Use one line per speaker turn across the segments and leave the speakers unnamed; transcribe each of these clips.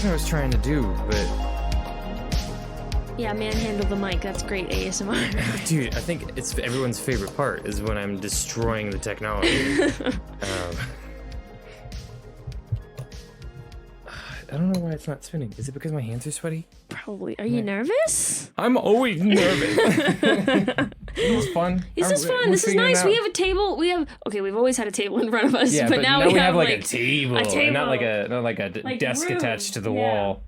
what I was trying to do, but...
Yeah, manhandle the mic. That's great ASMR.
Dude, I think it's everyone's favorite part is when I'm destroying the technology. I don't know why it's not spinning. Is it because my hands are sweaty?
Probably. Are you nervous?
I'm always nervous. This is fun.
This is fun. This is nice. We have a table. We've always had a table in front of us,
yeah,
but now we have like
a table. And not like a desk
room.
attached to the wall.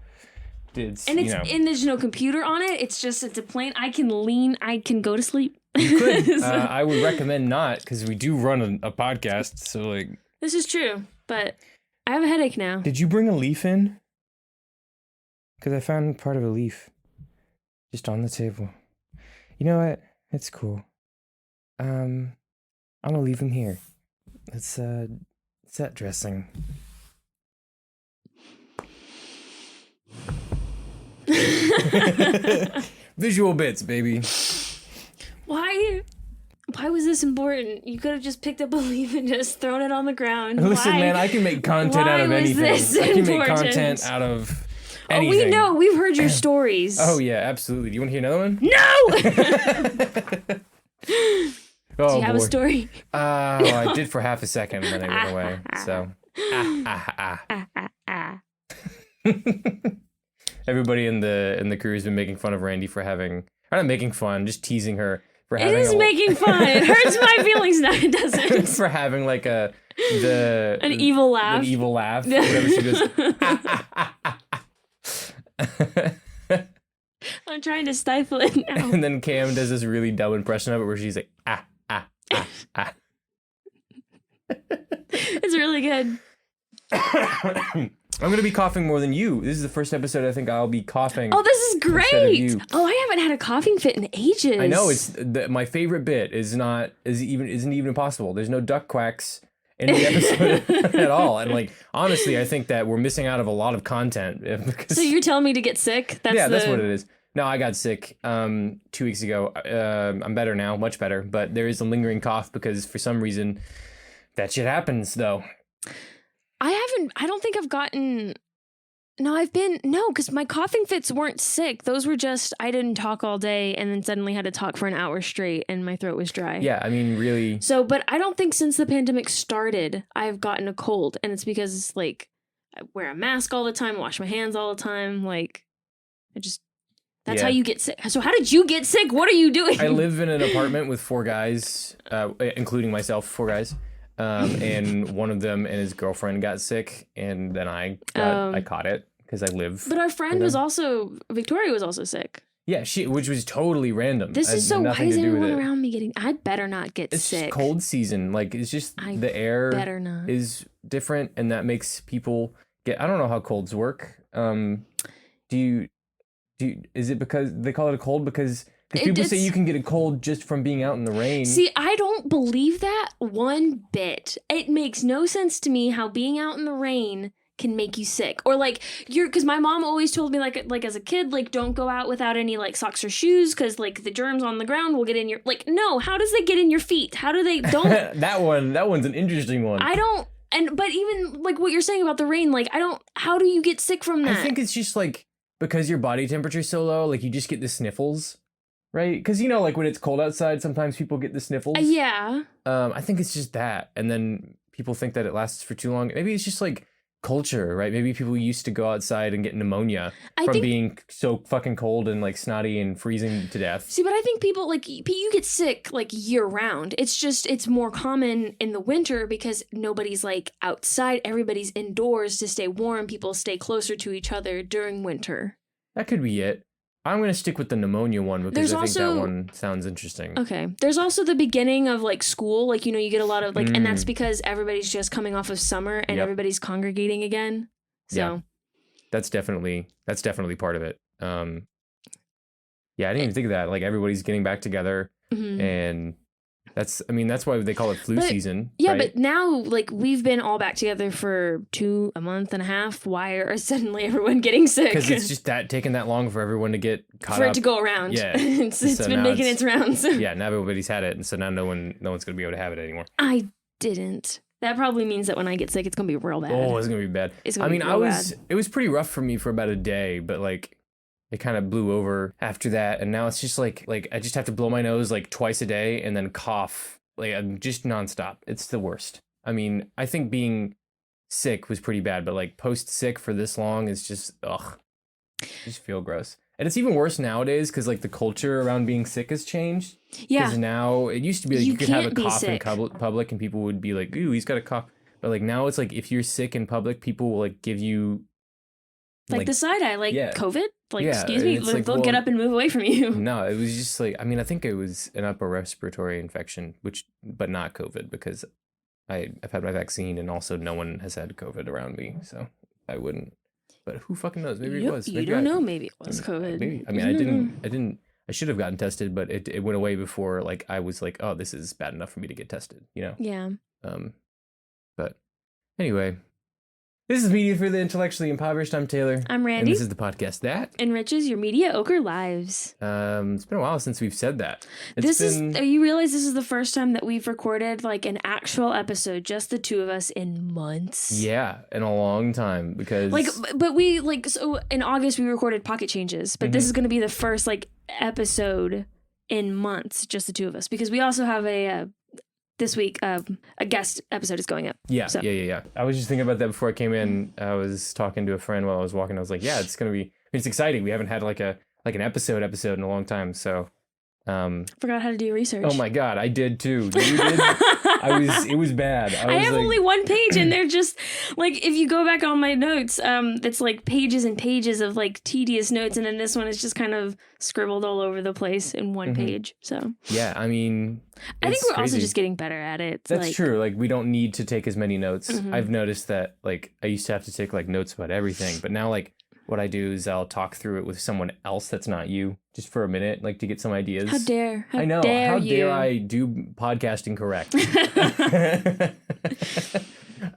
It's,
and there's no computer on it. It's a plain. I can lean. I can go to sleep.
You could. I would recommend not, because we do run a podcast. So like.
This is true, but I have a headache now.
Did you bring a leaf in? Because I found part of a leaf just on the table. You know what? It's cool. I'm gonna leave him here. Let's set dressing. Visual bits, baby.
Why was this important? You could have just picked up a leaf and just thrown it on the ground.
Listen, man, I can make content out of anything. I can make content out of anything.
Oh, we know. We've heard your stories.
Oh, yeah, absolutely. Do you want to hear another one?
No! Do you have a story?
I did for half a second, and then I went away. So, everybody in the crew has been making fun of Randi for having, or not making fun, just teasing her for having.
It is making fun. It hurts my feelings. No, it doesn't.
For having like an
evil laugh.
An evil laugh. Whatever she goes.
I'm trying to stifle it now.
And then Cam does this really dumb impression of it where she's like,
It's really good.
I'm going to be coughing more than you. This is the first episode I think I'll be coughing.
Oh, this is great. Oh, I haven't had a coughing fit in ages.
I know. It's my favorite bit isn't even possible. There's no duck quacks in the episode at all. And like, honestly, I think that we're missing out of a lot of content.
So you're telling me to get sick?
That's what it is. No, I got sick 2 weeks ago. I'm better now, much better. But there is a lingering cough because for some reason that shit happens, though.
I don't think I've gotten... No, because my coughing fits weren't sick. Those were just, I didn't talk all day and then suddenly had to talk for an hour straight and my throat was dry.
Yeah, I mean, really.
So, but I don't think since the pandemic started, I've gotten a cold. And it's because, like, I wear a mask all the time, wash my hands all the time. Like, that's how you get sick. So how did you get sick? What are you doing?
I live in an apartment with 4 guys, including myself, 4 guys. And one of them and his girlfriend got sick, and then I caught it because I live.
But our friend Victoria was also sick.
Yeah, which was totally random.
This is so. Why is everyone around me getting? I better not get sick.
It's just cold season. Like it's just the air is different, and that makes people get. I don't know how colds work. Is it because they call it a cold because people say you can get a cold just from being out in the rain?
See, I don't believe that one bit. It makes no sense to me how being out in the rain can make you sick. Or like because my mom always told me like as a kid, like don't go out without any like socks or shoes because like the germs on the ground will get in your no, how does they get in your feet? How do they don't
that one's an interesting one.
I don't but even like what you're saying about the rain, like how do you get sick from that?
I think it's just like because your body temperature's so low, like you just get the sniffles. Right? Because, like when it's cold outside, sometimes people get the sniffles.
Yeah.
I think it's just that. And then people think that it lasts for too long. Maybe it's just like culture, right? Maybe people used to go outside and get pneumonia from being so fucking cold and like snotty and freezing to death.
See, but I think people like you get sick like year round. It's just it's more common in the winter because nobody's like outside. Everybody's indoors to stay warm. People stay closer to each other during winter.
That could be it. I'm going to stick with the pneumonia one because I think that one sounds interesting.
Okay. There's also the beginning of like school. Like, you get a lot of like, and that's because everybody's just coming off of summer and everybody's congregating again. So
yeah. That's definitely part of it. I didn't even think of that. Like everybody's getting back together and that's why they call it flu season.
Yeah,
right?
but now like we've been all back together for a month and a half. Why are suddenly everyone getting sick?
Because it's just taking that long for everyone to get caught
for
up.
it to go around.
Yeah,
it's been making its rounds.
Yeah, now everybody's had it, and so now no one's gonna be able to have it anymore.
I didn't. That probably means that when I get sick, it's gonna be real bad.
Oh, it's gonna be bad.
It's gonna be real bad.
It was pretty rough for me for about a day, but like it kind of blew over after that, and now it's just like I just have to blow my nose like twice a day and then cough. Like I'm just nonstop. It's the worst. I mean, I think being sick was pretty bad, but like post sick for this long is just just feel gross. And it's even worse nowadays because like the culture around being sick has changed.
Yeah.
Because now it used to be like you could have a cough in
sick.
public and people would be like, "Ooh, he's got a cough." But like now it's like if you're sick in public, people will like give you
like the side eye, like COVID. Like, excuse me,
like,
they'll get up and move away from you.
No, it was just like, I mean, I think it was an upper respiratory infection, but not COVID because I've had my vaccine and also no one has had COVID around me, so I wouldn't. But who fucking knows? Maybe it was.
You don't know. Maybe it was COVID.
Maybe. I mean, I didn't. I should have gotten tested, but it went away before. Like I was like, oh, this is bad enough for me to get tested. You know.
Yeah.
But anyway, this is Media for the Intellectually Impoverished. I'm Taylor.
I'm Randy.
And this is the podcast that
enriches your mediocre lives.
It's been a while since we've said that.
You realize this is the first time that we've recorded like an actual episode, just the two of us in months.
Yeah, in a long time because
but we so in August we recorded Pocket Changes, but this is going to be the first like episode in months, just the two of us, because we also have this week a guest episode is going up.
Yeah. I was just thinking about that before I came in. I was talking to a friend while I was walking. I was like, yeah, it's exciting. We haven't had like an episode in a long time. So
forgot how to do research.
Oh my God, I did too. You did? It was bad.
I have only one page and they're just like, if you go back on my notes, it's like pages and pages of like tedious notes. And then this one is just kind of scribbled all over the place in one page. So
yeah, I mean,
I think we're also just getting better at it.
That's true. Like we don't need to take as many notes. I've noticed that like I used to have to take like notes about everything, but now like what I do is I'll talk through it with someone else that's not you, just for a minute, like to get some ideas.
How dare
I know. How dare I do podcasting correct?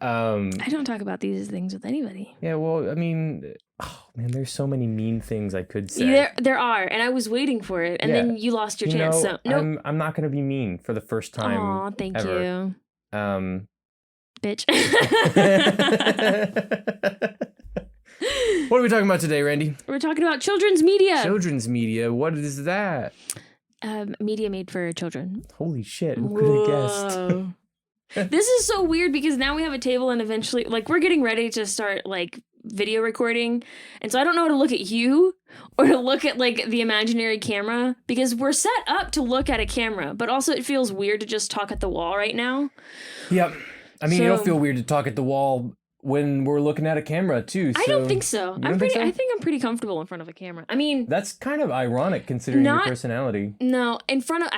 I don't talk about these things with anybody.
Yeah, well, I mean, oh man, there's so many mean things I could say.
There are, and I was waiting for it, and then you lost your chance. So nope.
I'm not gonna be mean for the first time.
Aw, thank you. Bitch.
What are we talking about today, Randy?
We're talking about children's media.
Children's media? What is that?
Media made for children.
Holy shit, who could have guessed?
This is so weird because now we have a table and eventually, like, we're getting ready to start, like, video recording. And so I don't know how to look at you or to look at, like, the imaginary camera because we're set up to look at a camera. But also it feels weird to just talk at the wall right now.
Yep. I mean, it'll feel weird to talk at the wall when we're looking at a camera too. So.
I don't think so. I think I'm pretty comfortable in front of a camera. I mean,
that's kind of ironic considering your personality.
No, in front of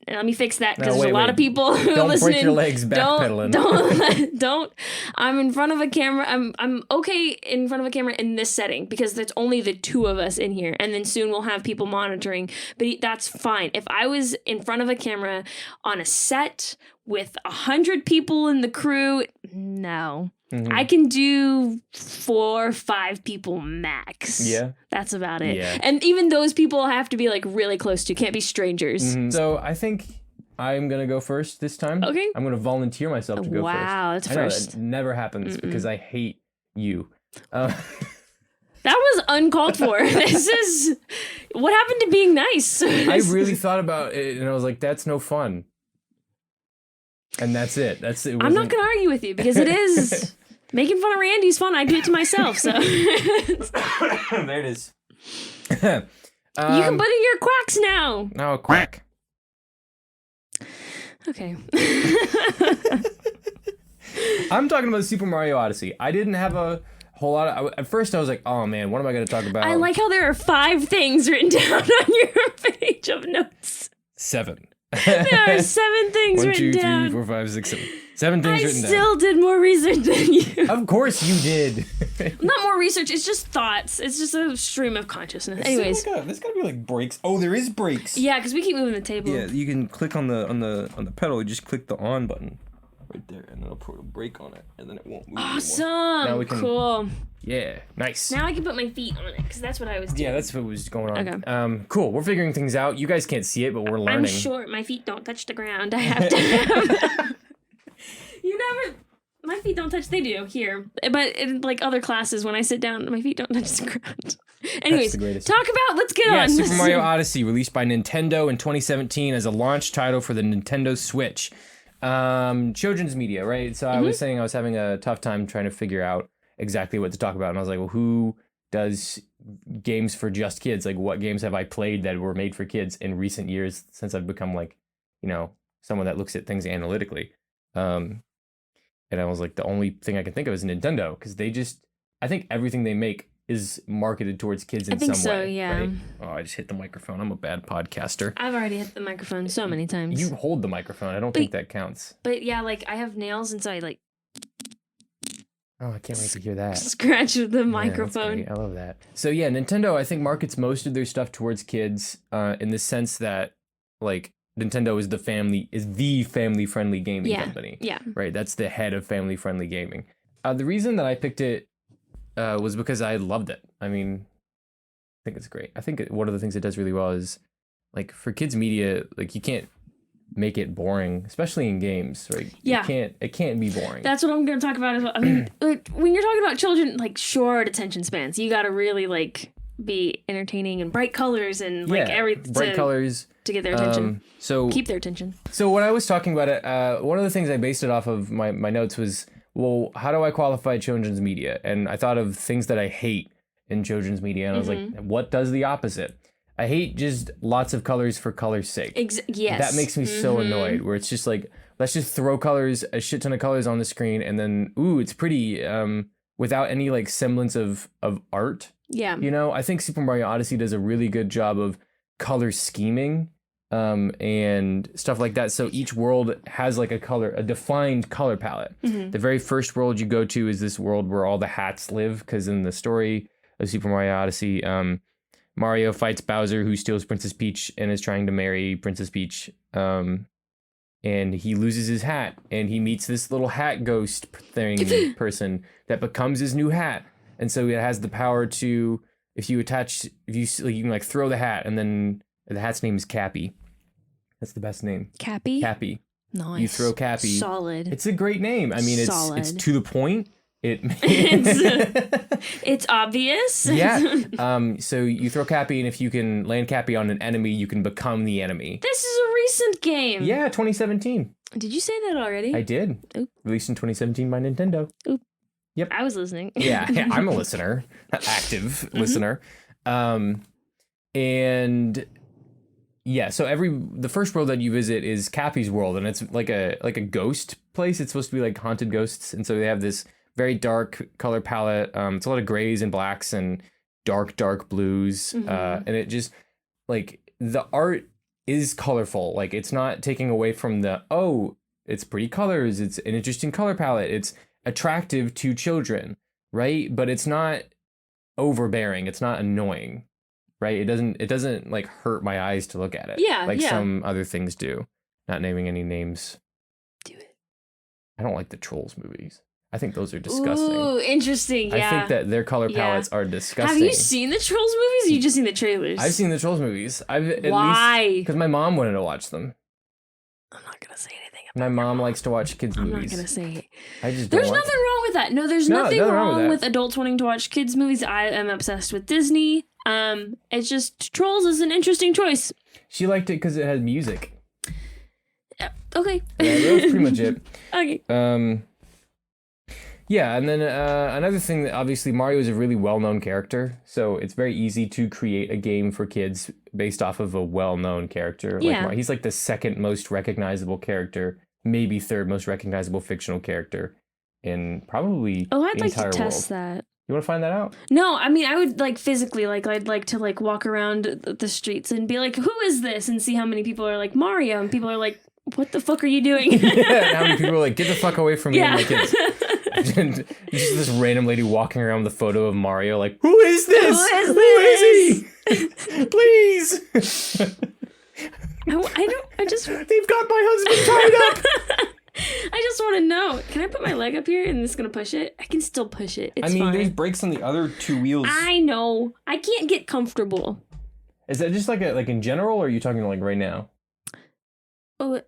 let me fix that because there's a lot of people who
don't
listening.
Break your legs backpedaling.
Don't. I'm in front of a camera. I'm okay in front of a camera in this setting because there's only the two of us in here, and then soon we'll have people monitoring. But that's fine. If I was in front of a camera on a set with 100 people in the crew, no. Mm-hmm. I can do 4 or 5 people max. Yeah. That's about it. Yeah. And even those people have to be like really close to, can't be strangers.
Mm-hmm. So I think I'm going to go first this time.
Okay.
I'm going to volunteer myself to go first.
Wow, that's first.
That never happens because I hate you.
That was uncalled for. This is what happened to being nice.
I really thought about it and I was like, that's no fun. And that's it. I'm
not going to argue with you because it is making fun of Randy's fun. I do it to myself. So
there it is.
You can put in your quacks now.
No, quack.
Okay.
I'm talking about Super Mario Odyssey. I didn't have a whole lot of... At first, I was like, oh man, what am I going to talk about?
I like how there are 5 things written down on your page of notes.
7.
There are 7 things written down. 1, 2, 3, 4, 5, 6, 7. 7 things written down. I still did more research than you.
Of course you did.
Not more research. It's just thoughts. It's just a stream of consciousness. Anyways,
there's gotta be like breaks. Oh, there is breaks.
Yeah, because we keep moving the table.
Yeah, you can click on the pedal. You just click the on button right there, and it'll put a brake on it, and then it won't move.
Awesome.
Now we can,
cool.
Yeah, nice.
Now I can put my feet on it because that's what I was doing.
Yeah, that's what was going on.
Okay.
Cool. We're figuring things out. You guys can't see it, but we're learning.
I'm short. My feet don't touch the ground. I have to. You never. My feet don't touch. They do here, but in like other classes, when I sit down, my feet don't touch the ground. Anyways, talk about. Let's get on.
Super Mario Odyssey, released by Nintendo in 2017 as a launch title for the Nintendo Switch. Children's media, right? So I was saying I was having a tough time trying to figure out exactly what to talk about, and I was like, well, who does games for just kids? Like, what games have I played that were made for kids in recent years since I've become like, someone that looks at things analytically. And I was like, the only thing I can think of is Nintendo, because I think everything they make is marketed towards kids in some way.
Yeah.
Right? Oh, I just hit the microphone. I'm a bad podcaster.
I've already hit the microphone so many times.
You hold the microphone. I don't think that counts.
But yeah, like I have nails, and so I like.
Oh, I can't wait to hear that.
Scratch the microphone.
Yeah, I love that. So yeah, Nintendo, I think, markets most of their stuff towards kids in the sense that, like, Nintendo is the family-friendly gaming company. Yeah. Right? That's the head of family-friendly gaming. The reason that I picked it was because I loved it. I mean, I think it's great. I think one of the things it does really well is, like, for kids media, like, you can't make it boring, especially in games, right?
Yeah.
It can't be boring.
That's what I'm going to talk about as well. I mean, like, when you're talking about children, like, short attention spans, you got to really, like, be entertaining and bright colors and, like, everything.
Bright colors.
To get their attention.
So
keep their attention.
So when I was talking about it, one of the things I based it off of my notes was, well, how do I qualify children's media? And I thought of things that I hate in children's media, and I was like, what does the opposite? I hate just lots of colors for color's sake.
Yes.
That makes me so annoyed, where it's just like, let's just throw colors, a shit ton of colors on the screen, and then, ooh, it's pretty, without any, like, semblance of art.
Yeah.
I think Super Mario Odyssey does a really good job of color scheming and stuff like that. So each world has like a defined color palette. The very first world you go to is this world where all the hats live, because in the story of Super Mario Odyssey, Mario fights Bowser, who steals Princess Peach and is trying to marry Princess Peach. And he loses his hat, and he meets this little hat ghost thing person that becomes his new hat. And so it has the power to, you can like throw the hat, and then the hat's name is Cappy. That's the best name.
Cappy?
Cappy.
Nice.
You throw Cappy.
Solid.
It's a great name. I mean, it's to the point.
It's obvious.
Yeah. So you throw Cappy, and if you can land Cappy on an enemy, you can become the enemy.
This is a recent game.
Yeah, 2017.
Did you say that already?
I did.
Oop.
Released in 2017 by Nintendo.
Oop.
Yep.
I was listening.
Yeah, I'm a listener, active listener. And yeah, so the first world that you visit is Cappy's world, and it's like a ghost place. It's supposed to be like haunted ghosts, and so they have this very dark color palette. It's a lot of grays and blacks and dark blues, and it just, like, the art is colorful. Like, it's not taking away from it's pretty colors. It's an interesting color palette. It's attractive to children, right? But it's not overbearing. It's not annoying. Right? It doesn't like hurt my eyes to look at it.
Yeah.
Like some other things do. Not naming any names.
Do it.
I don't like the Trolls movies. I think those are disgusting.
Ooh, interesting. Yeah.
I think that their color palettes are disgusting.
Have you seen the Trolls movies, or you just seen the trailers?
I've seen the Trolls movies.
Why?
Because my mom wanted to watch them.
I'm not gonna say anything.
My mom likes to watch kids' movies.
I'm not gonna say it.
There's
nothing wrong with that. No, there's nothing wrong with adults wanting to watch kids' movies. I am obsessed with Disney. It's just Trolls is an interesting choice.
She liked it because it had music.
Okay.
Yeah, that was pretty much it.
Okay.
Yeah, and then another thing that obviously Mario is a really well-known character, so it's very easy to create a game for kids based off of a well-known character.
Yeah.
Like he's like the second most recognizable character, maybe third most recognizable fictional character in probably the entire world.
I'd like to test that.
You want to find that out?
No, I mean, I would like physically, like, I'd like to like walk around the streets and be like, who is this? And see how many people are like Mario, and people are like, what the fuck are you doing?
Yeah, how many people are like, get the fuck away from me and my kids. And just this random lady walking around with a photo of Mario, like, who is this? Who is he? Please.
They've
got my husband tied up.
I just want to know. Can I put my leg up here and it's gonna push it? I can still push it. It's fine.
There's brakes on the other two wheels.
I know. I can't get comfortable.
Is that just like in general, or are you talking like right now?
Oh.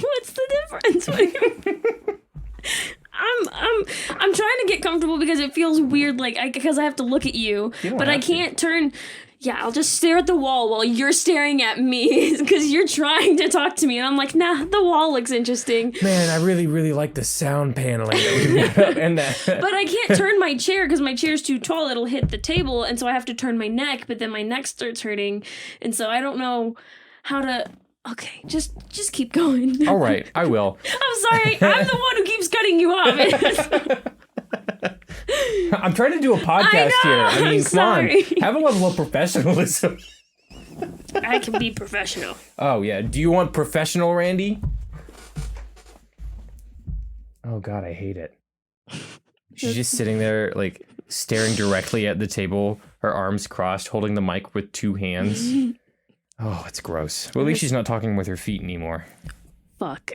What's the difference? What do you- I'm trying to get comfortable because it feels weird, like because I have to look at you, but I can't turn. Yeah, I'll just stare at the wall while you're staring at me because you're trying to talk to me, and I'm like, nah, the wall looks interesting.
Man, I really, really like the sound paneling that we got up and that.
But I can't turn my chair because my chair's too tall. It'll hit the table, and so I have to turn my neck. But then my neck starts hurting, and so I don't know how to. Okay, just keep going.
All right, I will.
I'm sorry. I'm the one who keeps cutting you off.
I'm trying to do a podcast here. I mean, come on. Have a level of professionalism.
I can be professional.
Oh, yeah. Do you want professional, Randy? Oh, God, I hate it. She's just sitting there, like, staring directly at the table, her arms crossed, holding the mic with two hands. Oh, it's gross. Well, at least she's not talking with her feet anymore.
Fuck.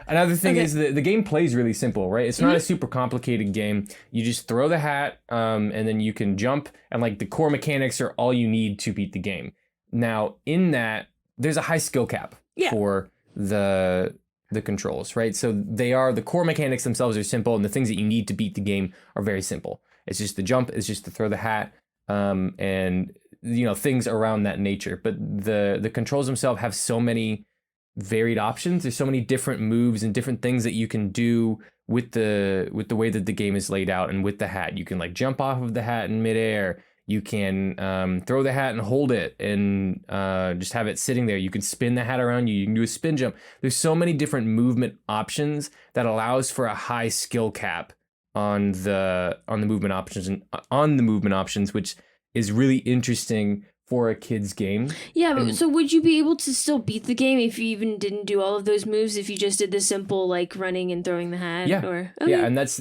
Another thing is the game plays really simple, right? It's not a super complicated game. You just throw the hat, and then you can jump, and like the core mechanics are all you need to beat the game. Now, in that, there's a high skill cap for the controls, right? So the core mechanics themselves are simple, and the things that you need to beat the game are very simple. It's just the jump, it's just to throw the hat, and things around that nature. But the controls themselves have so many varied options. There's so many different moves and different things that you can do with the way that the game is laid out. And with the hat, you can like jump off of the hat in midair. You can throw the hat and hold it and just have it sitting there. You can spin the hat around you. You can do a spin jump. There's so many different movement options that allows for a high skill cap on the movement options and on the movement options, which is really interesting for a kid's game.
Yeah, but so would you be able to still beat the game if you even didn't do all of those moves, if you just did the simple like running and throwing the hat?
Yeah,
okay.
Yeah, and it's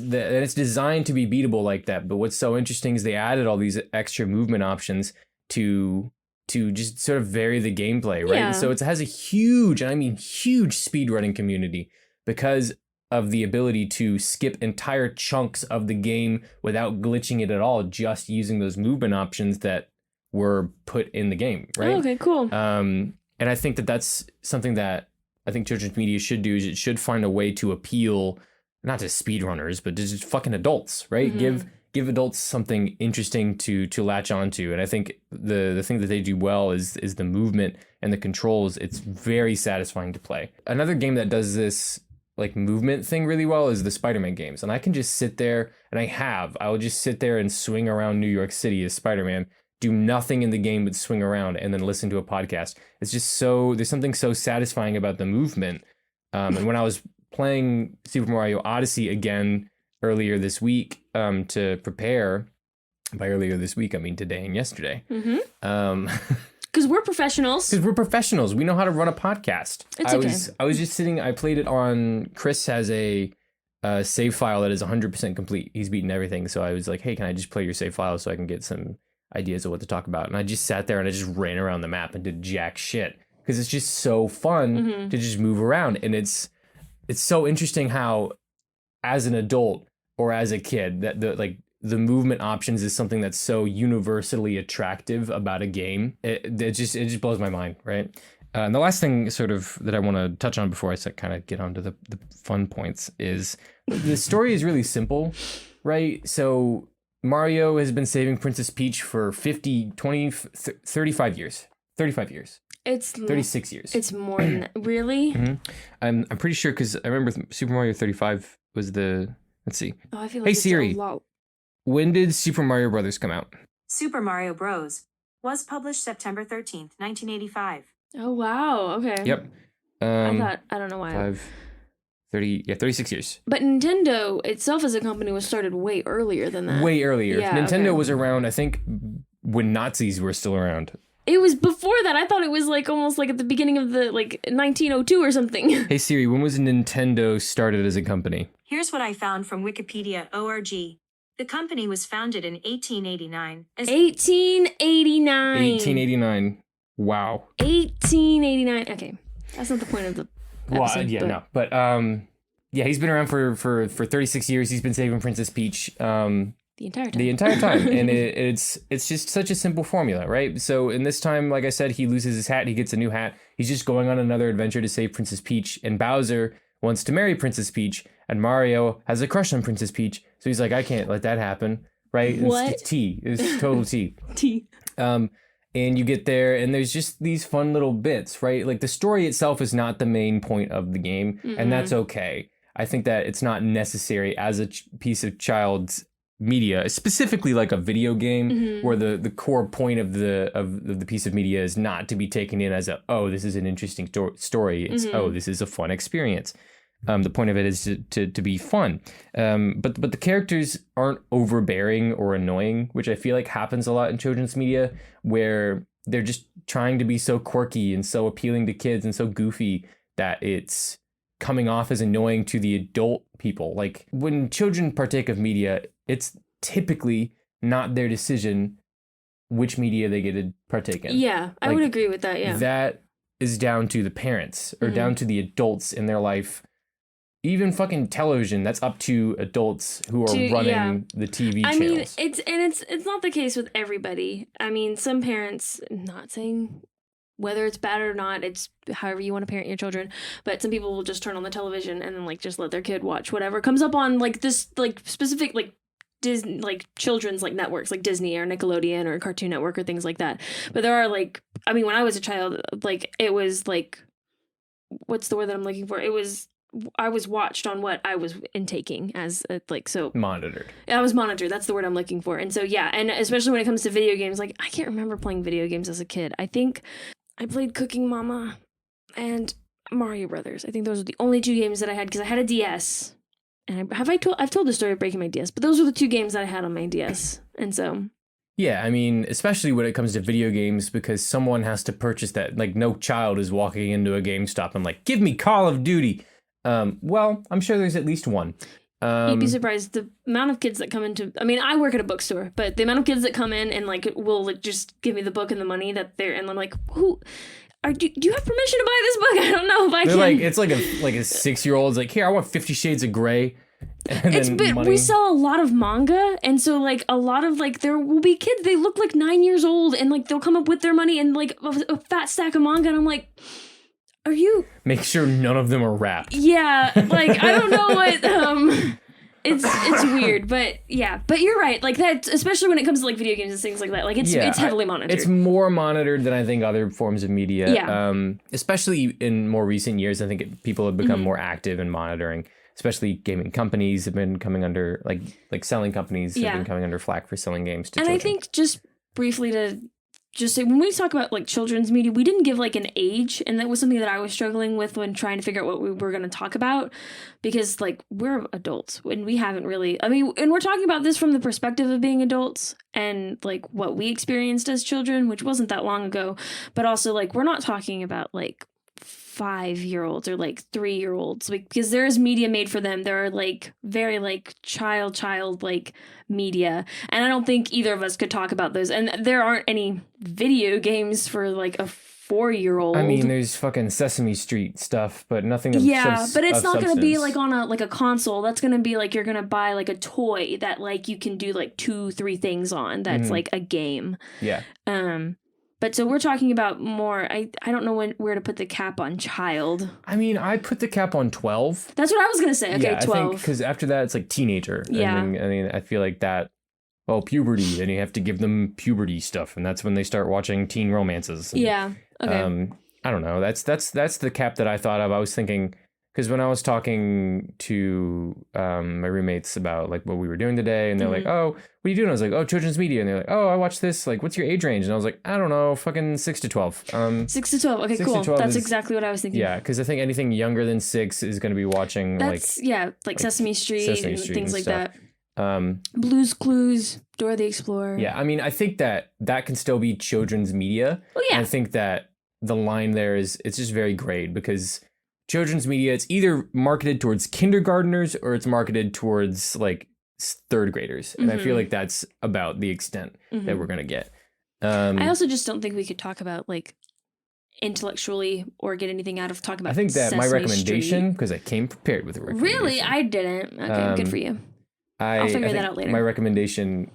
designed to be beatable like that. But what's so interesting is they added all these extra movement options to just sort of vary the gameplay, right?
Yeah.
And so it has a huge, and I mean huge, speedrunning community because of the ability to skip entire chunks of the game without glitching it at all, just using those movement options that were put in the game, right?
Oh, okay, cool.
And I think that's something that I think children's media should do, is it should find a way to appeal not to speedrunners, but to just fucking adults, right?
Mm-hmm.
Give adults something interesting to latch onto. And I think the thing that they do well is the movement and the controls. It's very satisfying to play. Another game that does this like movement thing really well is the Spider-Man games. And I can just sit there, and I will just sit there and swing around New York City as Spider-Man, do nothing in the game but swing around and then listen to a podcast. It's just there's something so satisfying about the movement. And when I was playing Super Mario Odyssey again earlier this week to prepare, by earlier this week, I mean today and yesterday.
Because we're professionals.
We know how to run a podcast.
It's okay.
I was just sitting, I played it on, Chris has a save file that is 100% complete. He's beaten everything. So I was like, hey, can I just play your save file so I can get some ideas of what to talk about? And I just sat there and I just ran around the map and did jack shit because it's just so fun to just move around. And it's so interesting how, as an adult or as a kid, that the movement options is something that's so universally attractive about a game. It just blows my mind, right? And the last thing sort of that I want to touch on before I kind of get onto the fun points is the story is really simple, right? So Mario has been saving Princess Peach for 50, 20, 35 years. 35 years.
It's
36 years.
It's more than that. Really?
Mm-hmm. I'm pretty sure, because I remember Super Mario 35 was the... Let's see.
Oh, I feel like
Hey
it's
Siri,
a lot.
when did Super Mario Brothers come out?
Super Mario Bros. Was published September 13th, 1985.
Oh, wow. Okay.
Yep.
I don't know why.
36 years.
But Nintendo itself as a company was started way earlier than that.
Way earlier.
Yeah,
Nintendo was around, I think, when Nazis were still around.
It was before that. I thought it was like almost like at the beginning of the 1902 or something.
Hey Siri, when was Nintendo started as a company?
Here's what I found from Wikipedia.org. The company was founded in 1889.
1889.
1889. Wow.
1889. Okay. That's not the point of the episode.
No. But he's been around for 36 years. He's been saving Princess Peach.
The entire time.
The entire time. And it's just such a simple formula, right? So in this time, like I said, he loses his hat, he gets a new hat. He's just going on another adventure to save Princess Peach. And Bowser wants to marry Princess Peach. And Mario has a crush on Princess Peach. So he's like, I can't let that happen, right?
What?
It's tea. It's total tea.
Tea.
And you get there and there's just these fun little bits, right? Like the story itself is not the main point of the game. And that's okay. I think that it's not necessary as a piece of child's media, specifically like a video game, where the core point of the piece of media is not to be taken in as this is an interesting story. It's this is a fun experience. The point of it is to be fun. But the characters aren't overbearing or annoying, which I feel like happens a lot in children's media, where they're just trying to be so quirky and so appealing to kids and so goofy that it's coming off as annoying to the adult people. Like when children partake of media, it's typically not their decision which media they get to partake in.
Yeah, I would agree with that. Yeah.
That is down to the parents or down to the adults in their life. Even fucking television, that's up to adults who are running the TV channels.
I mean, it's not the case with everybody. I mean, some parents, not saying whether it's bad or not, it's however you want to parent your children, but some people will just turn on the television and then like just let their kid watch whatever comes up on like this like specific like Disney, like children's like networks like Disney or Nickelodeon or Cartoon Network or things like that. But there are like, I mean, when I was a child, like it was like, what's the word that I'm looking for? I was watched on what I was intaking as so
monitored.
I was monitored. That's the word I'm looking for. And so, yeah. And especially when it comes to video games, like I can't remember playing video games as a kid. I think I played Cooking Mama and Mario Brothers. I think those are the only two games that I had because I had a DS. And I've told the story of breaking my DS, but those were the two games that I had on my DS. And so.
Yeah, I mean, especially when it comes to video games, because someone has to purchase that. Like no child is walking into a GameStop and like, give me Call of Duty. Well, I'm sure there's at least one.
You'd be surprised the amount of kids that come into. I mean, I work at a bookstore, but the amount of kids that come in and like will like, just give me the book and the money that they're, and I'm like, do you have permission to buy this book? I don't know if I can.
Like it's like a 6-year-old's like, here, I want 50 Shades of Grey.
We sell a lot of manga, and so like a lot of like there will be kids. They look like 9 years old, and like they'll come up with their money and like a fat stack of manga, and I'm like. Are you?
Make sure none of them are wrapped.
Yeah, like I don't know what. It's weird, but yeah, but you're right. Like that, especially when it comes to like video games and things like that. Like it's heavily monitored.
It's more monitored than I think other forms of media.
Yeah.
Especially in more recent years, I think people have become more active in monitoring. Especially gaming companies have been coming under like selling companies have been coming under flack for selling games to children.
And I think just briefly to. Just say, when we talk about like children's media, we didn't give like an age, and that was something that I was struggling with when trying to figure out what we were going to talk about, because like we're adults and we haven't really, I mean, and we're talking about this from the perspective of being adults and like what we experienced as children, which wasn't that long ago, but also like we're not talking about like 5-year-olds or like 3-year-olds, like, because there is media made for them. There are like very like child like media, and I don't think either of us could talk about those. And there aren't any video games for like a 4-year-old.
I mean, there's fucking Sesame Street stuff, but nothing of
but it's not going to be
substance.
like on a console. That's going to be like you're going to buy like a toy that like you can do like 2-3 things on. That's like a game.
Yeah.
But so we're talking about more. I don't know where to put the cap on child.
I mean, I put the cap on 12.
That's what I was gonna say. Okay,
yeah,
12.
I think because after that it's like teenager.
Yeah.
I mean, I feel like that. Well, puberty, and you have to give them puberty stuff, and that's when they start watching teen romances. And,
yeah. Okay.
I don't know. That's the cap that I thought of. I was thinking. Because when I was talking to my roommates about like what we were doing today, and they're like, "Oh, what are you doing?" I was like, "Oh, children's media," and they're like, "Oh, I watched this. Like, what's your age range?" And I was like, "I don't know, fucking 6 to 12."
6 to 12. Okay,
6 to
cool.
12
That's
is-
exactly what I was thinking.
Yeah, because I think anything younger than 6 is going to be watching
That's like Sesame Street
Sesame
and
Street
things
and
like
stuff.
that. Blue's Clues, Dora the Explorer.
Yeah, I mean, I think that can still be children's media.
Oh yeah.
And I think that the line there it's just very great because children's media, it's either marketed towards kindergartners or it's marketed towards like 3rd graders. And I feel like that's about the extent that we're going to get.
I also just don't think we could talk about like intellectually or get anything out of talking about
I think that my
Sesame
recommendation,
Street.
because I came prepared with a recommendation.
Really? I didn't. Okay, good for you. I'll figure
I
that
think
out later.
my recommendation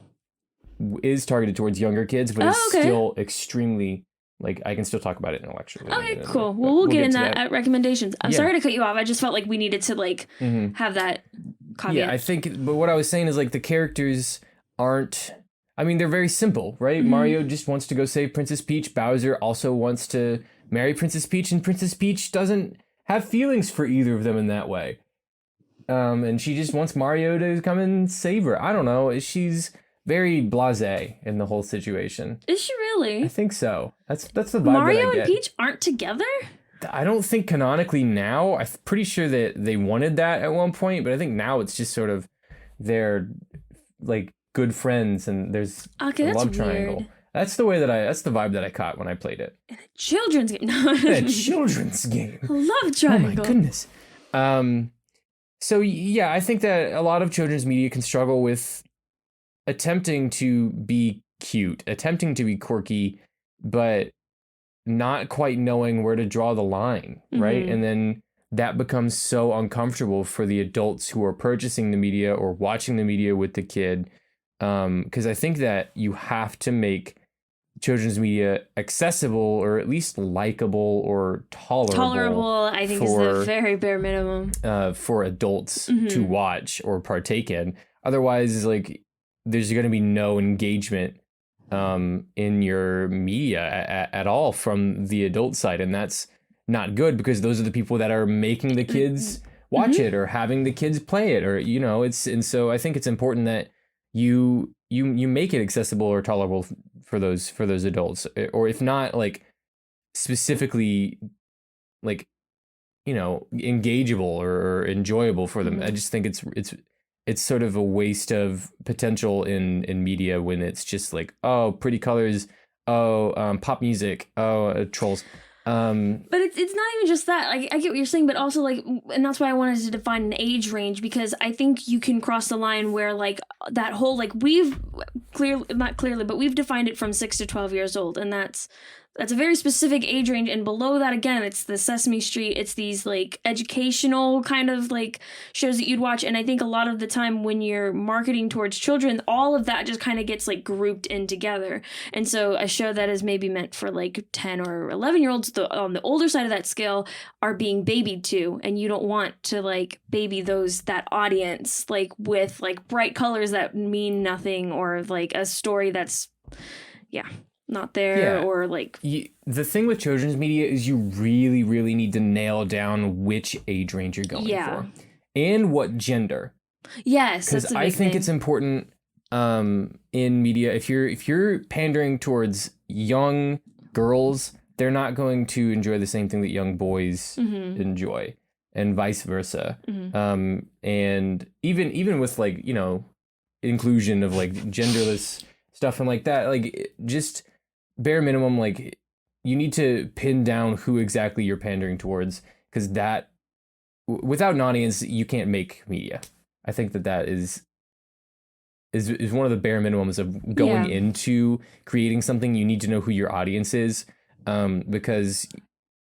is targeted towards younger kids, but it's still extremely, like, I can still talk about it intellectually.
Okay, cool. Well, we'll get in that at recommendations. I'm
Yeah.
sorry to cut you off. I just felt like we needed to like have that caveat.
Yeah, I think, but what I was saying is like the characters aren't, I mean, they're very simple, right? Mario just wants to go save Princess Peach. Bowser also wants to marry Princess Peach, and Princess Peach doesn't have feelings for either of them in that way. And she just wants Mario to come and save her. I don't know. She's very blasé in the whole situation.
Is she really?
I think so. That's the vibe
Mario
that I get.
and Peach aren't together?
I don't think canonically now. I'm pretty sure that they wanted that at one point, but I think now it's just sort of they're like good friends and there's
Okay,
a
that's
love triangle.
weird.
That's the vibe that I caught when I played it.
Children's game.
A children's game.
Love triangle.
Oh my goodness. So yeah, I think that a lot of children's media can struggle with attempting to be cute, attempting to be quirky, but not quite knowing where to draw the line, right? And then that becomes so uncomfortable for the adults who are purchasing the media or watching the media with the kid. Because I think that you have to make children's media accessible or at least likable or tolerable.
I think, is the very bare minimum.
For adults to watch or partake in. Otherwise, like, there's going to be no engagement in your media at all from the adult side, and that's not good because those are the people that are making the kids watch it or having the kids play it, or and so I think it's important that you make it accessible or tolerable for those adults, or if not, like, specifically, like, engageable or enjoyable for them. I just think it's sort of a waste of potential in media when it's just like, oh, pretty colors, pop music, trolls.
But it's not even just that. Like, I get what you're saying, but also, like, and that's why I wanted to define an age range, because I think you can cross the line where, like, that whole, like, we've not clearly, but we've defined it from 6 to 12 years old, and that's a very specific age range. And below that, again, it's the Sesame Street. It's these, like, educational kind of, like, shows that you'd watch. And I think a lot of the time when you're marketing towards children, all of that just kind of gets, like, grouped in together. And so a show that is maybe meant for, like, 10 or 11-year-olds on the older side of that scale are being babied to. And you don't want to, like, baby that audience, like, with, like, bright colors that mean nothing, or, like, a story that's, not there, or like...
the thing with children's media is you really, really need to nail down which age range you're going for. And what gender.
Yes,
because I think it's important in media, if you're pandering towards young girls, they're not going to enjoy the same thing that young boys enjoy, and vice versa. And even with, like, inclusion of, like, genderless stuff and like that, like, just bare minimum, like, you need to pin down who exactly you're pandering towards, because that without an audience you can't make media. I think that is one of the bare minimums of going into creating something. You need to know who your audience is, because,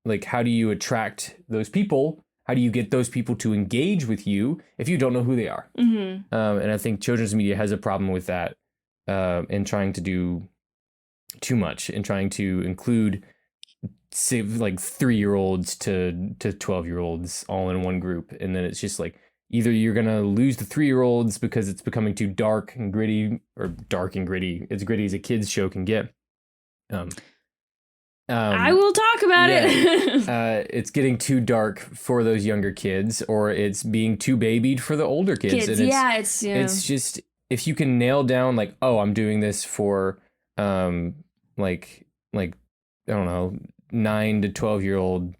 like, how do you attract those people? How do you get those people to engage with you if you don't know who they are? And I think children's media has a problem with that, and trying to do too much and trying to include, say, like 3-year-olds to 12-year-olds all in one group. And then it's just like, either you're going to lose the 3-year-olds because it's becoming too dark and gritty, or dark and gritty, as gritty as a kid's show can get.
I will talk about it.
It's getting too dark for those younger kids, or it's being too babied for the older kids. And it's just, if you can nail down, like, oh, I'm doing this for like I don't know, 9 to 12-year-old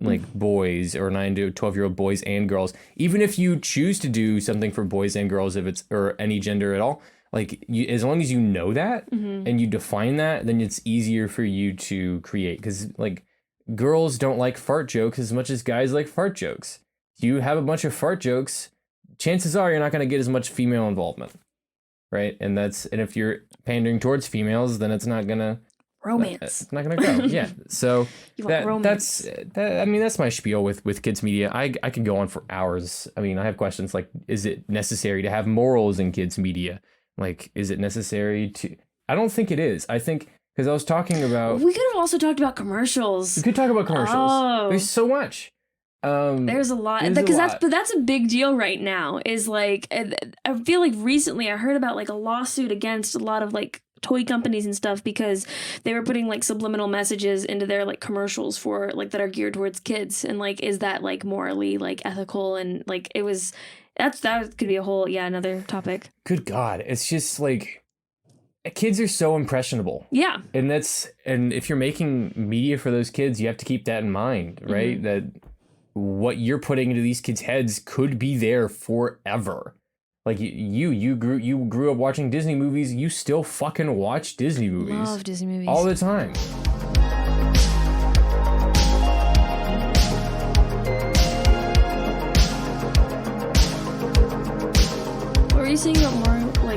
like boys, or 9 to 12-year-old boys and girls. Even if you choose to do something for boys and girls, if it's, or any gender at all, like, as long as you know that and you define that, then it's easier for you to create. Because, like, girls don't like fart jokes as much as guys like fart jokes. If you have a bunch of fart jokes, chances are you're not going to get as much female involvement, right? And if you're pandering towards females, then it's not gonna
Romance.
It's not gonna go. Yeah. So
You want romance.
that's my spiel with kids media. I could go on for hours. I mean, I have questions like, is it necessary to have morals in kids media? Like, is it necessary to? I don't think it is. I think because I was talking about.
We could have also talked about commercials.
We could talk about commercials.
Oh.
There's so much.
There's a lot
there's a
because
lot.
that's a big deal right now. Is like I feel like recently I heard about like a lawsuit against a lot of like toy companies and stuff because they were putting like subliminal messages into their like commercials for like that are geared towards kids, and like is that like morally like ethical, and like it was that could be a whole another topic.
Good God, it's just like kids are so impressionable.
Yeah.
And if you're making media for those kids, you have to keep that in mind, right?
Mm-hmm.
That what you're putting into these kids' heads could be there forever. Like you grew up watching Disney movies. You still fucking watch Disney movies.
Love Disney movies
all the time.
What were you saying about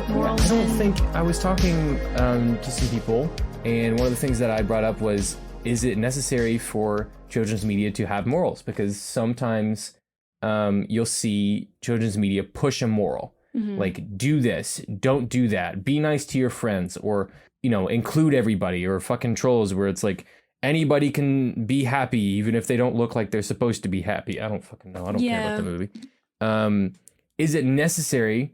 morals?
I don't think I was talking to some people, and one of the things that I brought up was, is it necessary for children's media to have morals? Because sometimes you'll see children's media push a moral.
Mm-hmm.
Like, do this, don't do that, be nice to your friends, or, include everybody, or fucking trolls where it's like anybody can be happy even if they don't look like they're supposed to be happy. I don't fucking know. I don't care about the movie. Is it necessary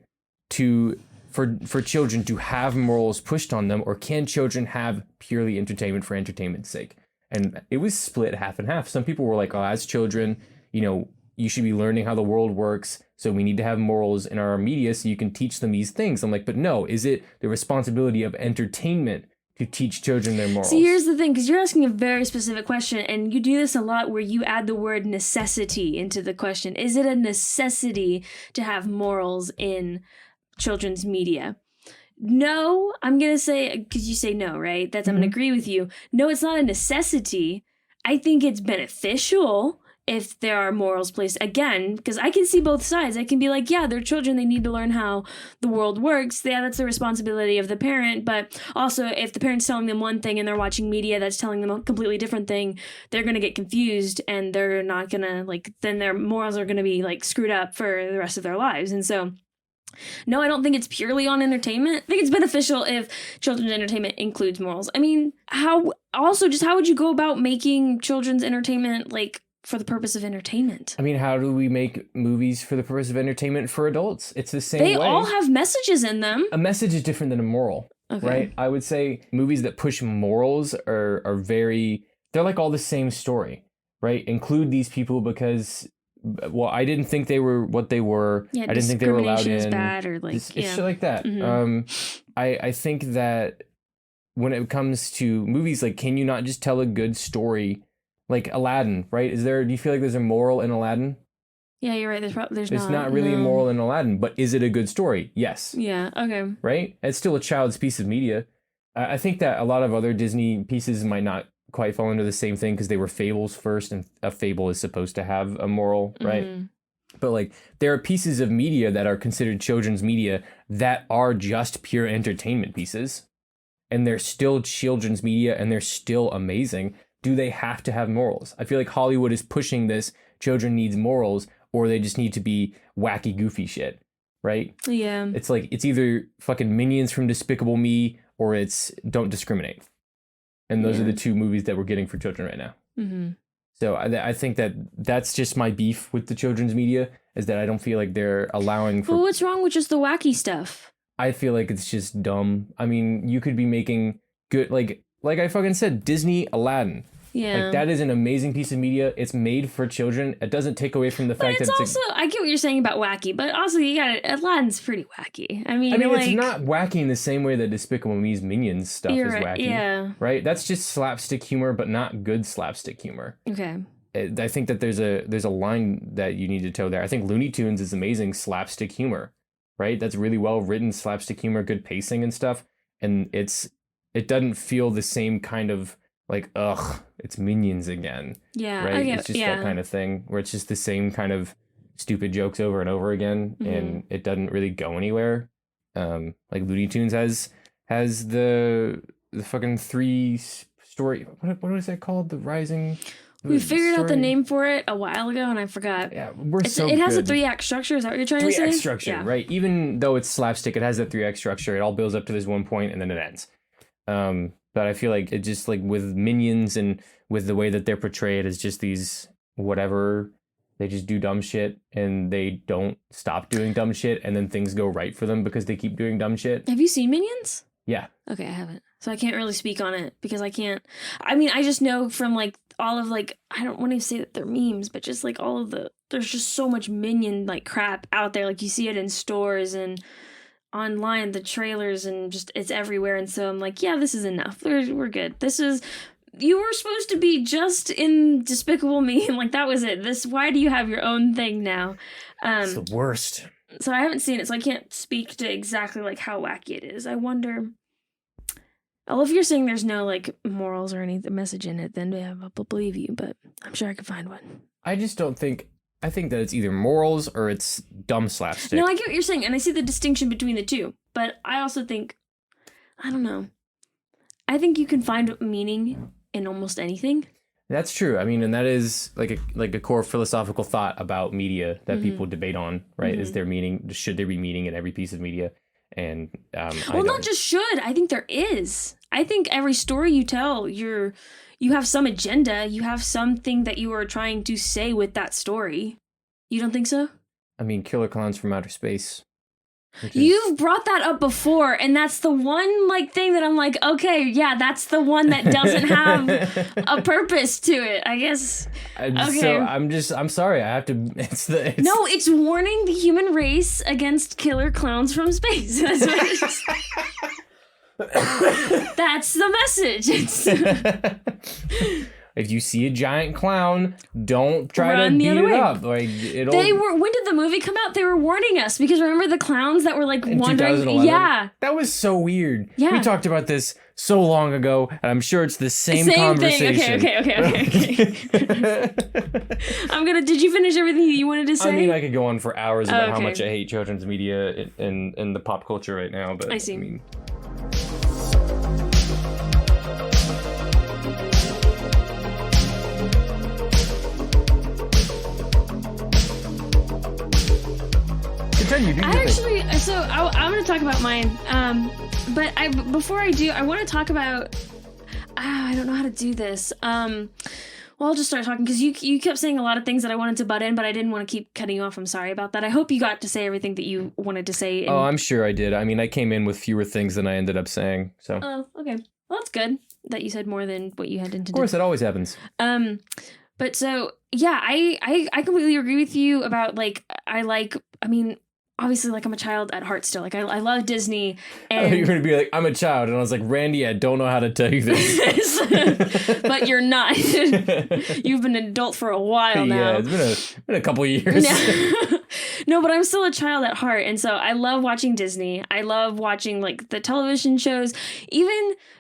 for children to have morals pushed on them, or can children have purely entertainment for entertainment's sake? And it was split half and half. Some people were like, oh, as children, you should be learning how the world works, so we need to have morals in our media so you can teach them these things. I'm like, but no, is it the responsibility of entertainment to teach children their morals?
See, here's the thing, because you're asking a very specific question, and you do this a lot where you add the word necessity into the question. Is it a necessity to have morals in children's media? No, I'm going to say, because you say no, right? I'm going to agree with you. No, it's not a necessity. I think it's beneficial if there are morals placed, again, because I can see both sides. I can be like, yeah, they're children, they need to learn how the world works. Yeah, that's the responsibility of the parent. But also, if the parent's telling them one thing and they're watching media that's telling them a completely different thing, they're going to get confused, and they're not going to, then their morals are going to be, screwed up for the rest of their lives. And so, no, I don't think it's purely on entertainment. I think it's beneficial if children's entertainment includes morals. I mean, how would you go about making children's entertainment, for the purpose of entertainment?
I mean, how do we make movies for the purpose of entertainment for adults? It's the same way.
They all have messages in them.
A message is different than a moral, right? I would say movies that push morals are they're like all the same story, right? Include these people because, well, I didn't think they were what they were.
Yeah,
I didn't think they were allowed in.
Discrimination is bad, or
It's shit like that.
Mm-hmm.
I think that when it comes to movies, can you not just tell a good story? Like Aladdin, right? Do you feel like there's a moral in Aladdin?
Yeah, you're right. There's
not really a moral in Aladdin, but is it a good story? Yes.
Yeah, okay.
Right? It's still a child's piece of media. I think that a lot of other Disney pieces might not quite fall into the same thing because they were fables first, and a fable is supposed to have a moral, right?
Mm-hmm.
But there are pieces of media that are considered children's media that are just pure entertainment pieces, and they're still children's media, and they're still amazing. Do they have to have morals? I feel like Hollywood is pushing this children needs morals, or they just need to be wacky, goofy shit, right?
Yeah.
It's it's either fucking Minions from Despicable Me, or it's Don't Discriminate. And those are the two movies that we're getting for children right now.
Mm-hmm.
So I think that's just my beef with the children's media, is that I don't feel like they're allowing for...
Well, what's wrong with just the wacky stuff?
I feel like it's just dumb. I mean, you could be making good, like I fucking said, Disney, Aladdin.
Yeah.
That is an amazing piece of media. It's made for children. It doesn't take away from the fact that
it's also, I get what you're saying about wacky, but also Aladdin's pretty wacky. I mean,
it's not wacky in the same way that Despicable Me's Minions stuff is wacky.
Yeah.
Right? That's just slapstick humor, but not good slapstick humor.
Okay.
I think that there's a line that you need to toe there. I think Looney Tunes is amazing slapstick humor, right? That's really well written slapstick humor, good pacing and stuff. And it doesn't feel the same kind of it's Minions again.
Yeah.
Right? It's just that kind of thing where it's just the same kind of stupid jokes over and over again, and it doesn't really go anywhere. Looney Tunes has the the fucking story. What was that called? The Rising.
We figured out the
story?
name for it a while ago, and I forgot.
Yeah, we're
It has a
good.
3-act structure. Is that what you're trying to say?
3-act structure,
Yeah.
right? Even though it's slapstick, it has that 3-act structure. It all builds up to this one point and then it ends. But I feel like it just like with minions and with the way that they're portrayed as just these whatever, they just do dumb shit and they don't stop doing dumb shit and then things go right for them because they keep doing dumb shit.
Have you seen Minions?
Yeah.
Okay, I haven't. So I can't really speak on it because I can't. I mean, I just know from like all of like, I don't want to say that they're memes, but just like all of there's just so much Minion like crap out there. Like you see it in stores and online, the trailers, and just it's everywhere. And so I'm like, yeah, this is enough. We're good. You were supposed to be just in Despicable Me, and like that was it. Why do you have your own thing now?
It's the worst.
So I haven't seen it, so I can't speak to exactly like how wacky it is. I wonder. Well, if you're saying there's no like morals or any message in it, then yeah, I'll believe you. But I'm sure I could find one.
I just don't think. I think that it's either morals or it's dumb slapstick.
No, I get what you're saying, and I see the distinction between the two. But I also think, I don't know. I think you can find meaning in almost anything.
That's true. I mean, and that is like a core philosophical thought about media that people debate on, right? Is there meaning? Should there be meaning in every piece of media? And
well, not just should. I think there is. I think every story you tell, you have some agenda. You have something that you are trying to say with that story. You don't think so?
I mean, Killer Clowns from Outer Space.
You've brought that up before, and that's the one like thing that I'm like, okay, yeah, that's the one that doesn't have a purpose to it, I guess. Okay.
So I'm sorry. I have to.
No, it's warning the human race against killer clowns from space. That's what it is. That's the message.
If you see a giant clown, don't try
Run
to
the
beat
other
it
way.
up. Like
When did the movie come out? They were warning us because remember the clowns that were like
in
wandering.
2011?
Yeah,
That was so weird.
Yeah.
We talked about this so long ago, and I'm sure it's the same conversation.
Thing. Okay. Did you finish everything that you wanted to say?
I mean, I could go on for hours about how
Okay.
much I hate children's media in the pop culture right now, but
I see.
I mean, continue. Do your thing.
I'm going to talk about mine. But before I do, I want to talk about. I don't know how to do this. Well, I'll just start talking because you kept saying a lot of things that I wanted to butt in, but I didn't want to keep cutting you off. I'm sorry about that. I hope you got to say everything that you wanted to say.
Oh, I'm sure I did. I mean, I came in with fewer things than I ended up saying, so.
Oh, okay. Well, that's good that you said more than what you had intended.
Of course, that always happens.
But so yeah, I completely agree with you about like I mean. Obviously, like, I'm a child at heart still. Like, I love Disney. And
You're going to be like, I'm a child. And I was like, Randy, I don't know how to tell you this.
But you're not. You've been an adult for a while now.
Yeah, it's been a couple of years.
No, but I'm still a child at heart. And so I love watching Disney. I love watching, like, the television shows.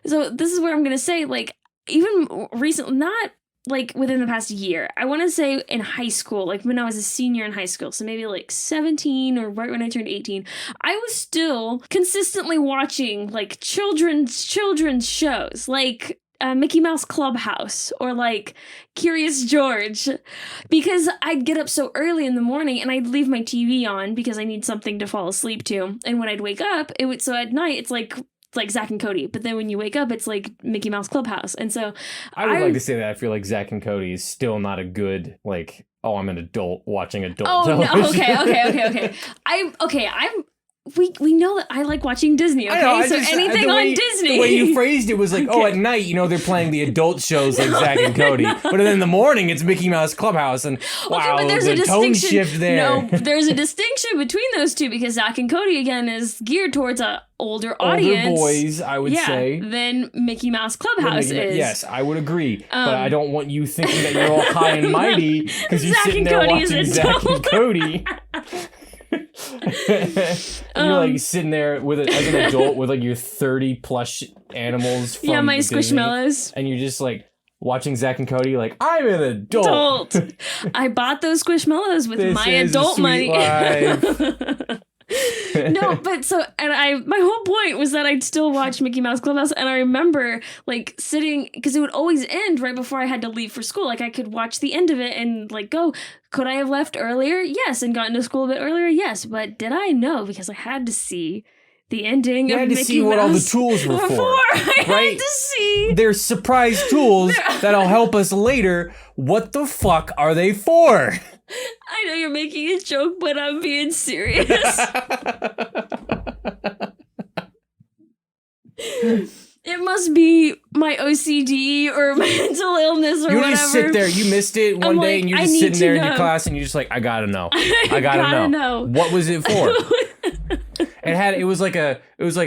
So this is where I'm going to say, like, even recently, not like within the past year, I want to say in high school, like when I was a senior in high school, so maybe like 17 or right when I turned 18, I was still consistently watching like children's shows, like Mickey Mouse Clubhouse or like Curious George, because I'd get up so early in the morning and I'd leave my TV on because I need something to fall asleep to. And when I'd wake up, so at night it's like Zack and Cody, but then when you wake up, it's like Mickey Mouse Clubhouse. And so
I would like to say that I feel like Zack and Cody is still not a good, like, oh, I'm an adult watching adult television.
No, okay. We know that I like watching Disney, okay?
I know,
so anything on Disney.
The way you phrased it was like, oh, at night, they're playing the adult shows like Zack and Cody. But then in the morning, it's Mickey Mouse Clubhouse. And wow,
but there's
the
a
tone
distinction.
shift there.
No, there's a distinction between those two because Zack and Cody, again, is geared towards a older audience.
Older boys, I would say.
Than Mickey Mouse Clubhouse is.
Yes, I would agree. But I don't want you thinking that you're all high and mighty because you're sitting there watching Zack and Cody. You're like sitting there as an adult with like your 30 plush animals from
my
Disney,
Squishmallows.
and you're just like watching Zack and Cody like, I'm an adult.
I bought those Squishmallows with
This
my
is a
adult
sweet
money.
life.
No, but so, and my whole point was that I'd still watch Mickey Mouse Clubhouse, and I remember like sitting, because it would always end right before I had to leave for school. Like I could watch the end of it and like go, could I have left earlier? Yes. And gotten to school a bit earlier? Yes. But did I? No, because I had to see the ending of Mickey Mouse.
You had to see what all the tools were for.
I had to see.
There's surprise tools that'll help us later. What the fuck are they for?
I know you're making a joke, but I'm being serious. It must be my OCD or mental illness or whatever.
You just sit there. You missed it one day, and you're just sitting there in your class, and you're just like, I gotta know. I gotta know. What was it for? It was like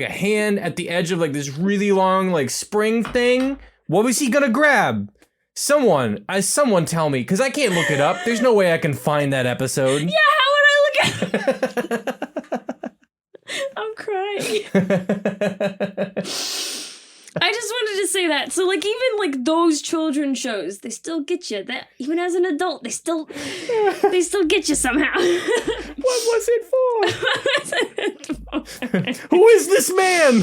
a hand at the edge of like this really long like spring thing. What was he gonna grab? Someone tell me, because I can't look it up. There's no way I can find that episode.
Yeah, how would I look at it? I'm crying. I just wanted to say that. So like even like those children's shows, they still get you. That even as an adult, they still get you somehow.
What was it for? Who is this man?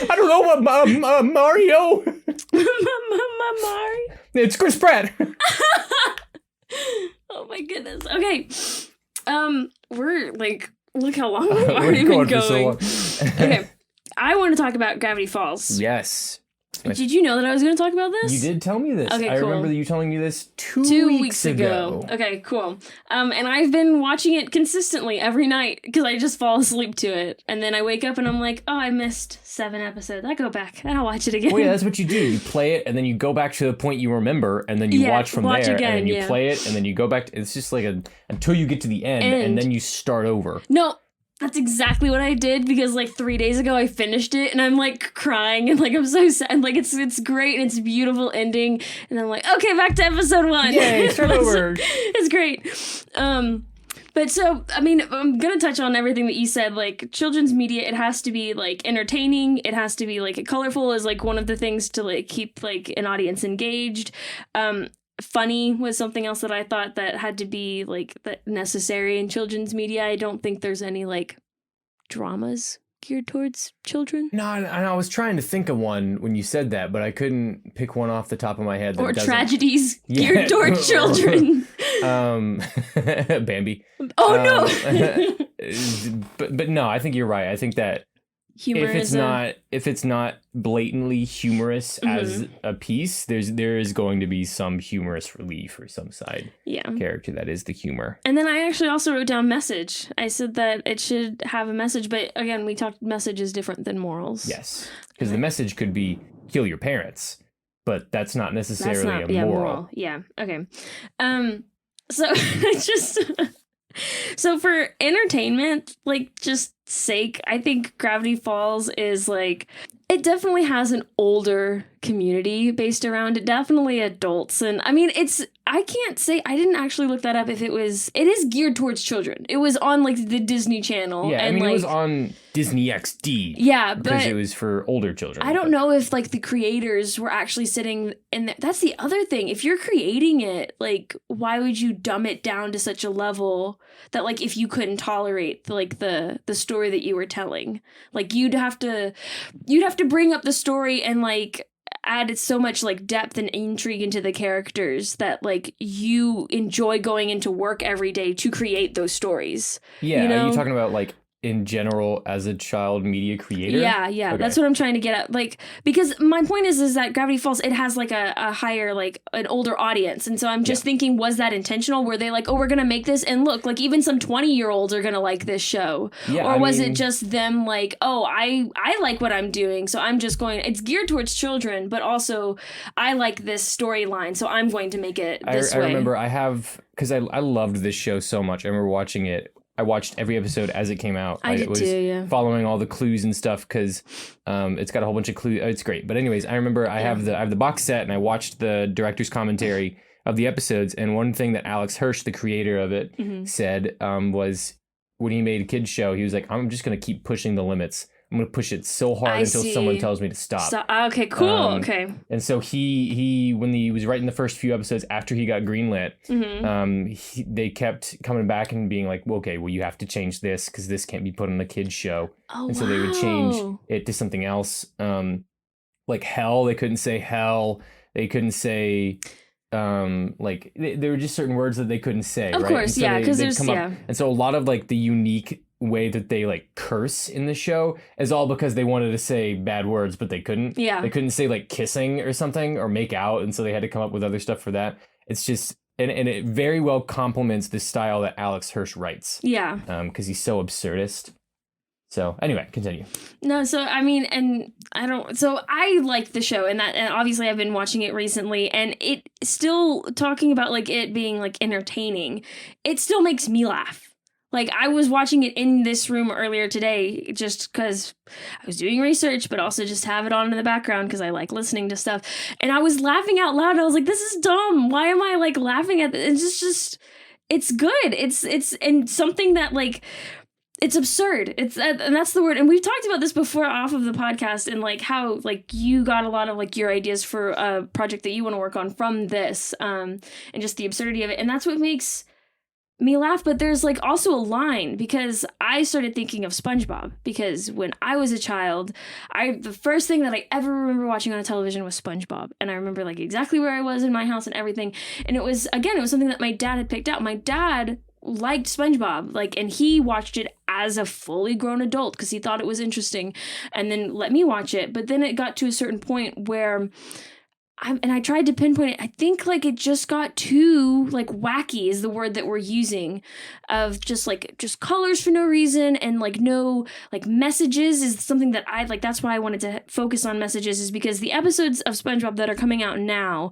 I don't know what Mario.
Mario.
It's Chris Pratt.
Oh my goodness. Okay. We're like, look how long we've already
We're
been going.
So long.
Okay. I want to talk about Gravity Falls.
Yes.
Did you know that I was going to talk about this?
You did tell me this.
Okay,
I
cool.
remember you telling me this two weeks ago.
Okay, cool. And I've been watching it consistently every night because I just fall asleep to it. And then I wake up and I'm like, oh, I missed 7 episodes. I go back and I'll watch it again.
Well, yeah, that's what you do. You play it and then you go back to the point you remember and then you watch from there
again,
and then you play it and then you go back to, it's just like until you get to the end and then you start over.
No. That's exactly what I did because like 3 days ago I finished it and I'm like crying and like I'm so sad. Like it's great and it's a beautiful ending and I'm like, okay, back to episode 1.
Yay, start over.
It's great. But so, I mean, I'm going to touch on everything that you said. Like children's media, it has to be like entertaining. It has to be like colorful is like one of the things to like keep like an audience engaged. Funny was something else that I thought that had to be like that necessary in children's media. I don't think there's any like dramas geared towards children.
No, and I was trying to think of one when you said that, but I couldn't pick one off the top of my head. That
or tragedies geared towards children.
Bambi.
Oh no.
but no, I think you're right. I think that
Humor
if it's not blatantly humorous as a piece, there is going to be some humorous relief or some side character that is the humor.
And then I actually also wrote down message. I said that it should have a message, but again, we talked message is different than morals.
Yes, because the message could be kill your parents, but that's not necessarily a moral.
Yeah. Okay. So just. So for entertainment, like just sake, I think Gravity Falls is like, it definitely has an older community based around it, definitely adults. And I mean, I can't say, I didn't actually look that up if it is geared towards children. It was on like the Disney Channel.
Yeah,
and
I mean, it was on Disney XD.
Yeah,
because it was for older children.
I don't know if like the creators were actually sitting in there. That's the other thing. If you're creating it, like, why would you dumb it down to such a level that like if you couldn't tolerate like the story that you were telling, like you'd have to bring up the story and like added so much like depth and intrigue into the characters that like you enjoy going into work every day to create those stories.
Yeah,
you know?
Are you talking about like in general as a child media creator?
Yeah, okay. That's what I'm trying to get at. Like, because my point is that Gravity Falls, it has like a higher, like an older audience. And so I'm just thinking, was that intentional? Were they like, oh, we're going to make this and look, like even some 20-year-olds are going to like this show? Yeah, or was it just them like, oh, I like what I'm doing, so I'm just going, it's geared towards children, but also I like this storyline, so I'm going to make it this way.
I remember because I loved this show so much. I remember watching it. I watched every episode as it came out.
I did too, yeah.
Following all the clues and stuff because it's got a whole bunch of clues. It's great. But anyways, I remember I have the box set and I watched the director's commentary of the episodes. And one thing that Alex Hirsch, the creator of it, said was when he made a kids show, he was like, I'm just going to keep pushing the limits I'm going to push it so hard until someone tells me to stop.
Okay, cool. Okay.
And so he when he was writing the first few episodes after he got greenlit, they kept coming back and being like, okay, well, you have to change this because this can't be put on a kid's show.
Oh,
and so they would change it to something else. Like hell, they couldn't say hell. They couldn't say... like there were just certain words that they couldn't say,
of
right?
course,
so
yeah, because there's
and so a lot of like the unique way that they like curse in the show is all because they wanted to say bad words but they couldn't. They couldn't say like kissing or something or make out, and so they had to come up with other stuff for that. It's just and it very well complements the style that Alex Hirsch writes, because he's so absurdist. So anyway, continue.
No, so I mean, and I like the show, and obviously I've been watching it recently, and it still, talking about like it being like entertaining, it still makes me laugh. Like, I was watching it in this room earlier today just because I was doing research, but also just have it on in the background because I like listening to stuff. And I was laughing out loud. I was like, this is dumb. Why am I like laughing at this? It's just it's good. It's and something that like, it's absurd. And that's the word. And we've talked about this before off of the podcast, and like how like you got a lot of like your ideas for a project that you want to work on from this, and just the absurdity of it. And that's what makes me laugh. But there's like also a line, because I started thinking of SpongeBob, because when I was a child, the first thing that I ever remember watching on a television was SpongeBob. And I remember like exactly where I was in my house and everything. And it was something that my dad had picked out. My dad liked SpongeBob, like, and he watched it as a fully grown adult because he thought it was interesting, and then let me watch it. But then it got to a certain point where I tried to pinpoint it. I think like it just got too like wacky is the word that we're using, of just colors for no reason, and like no like messages is something that I like. That's why I wanted to focus on messages, is because the episodes of SpongeBob that are coming out now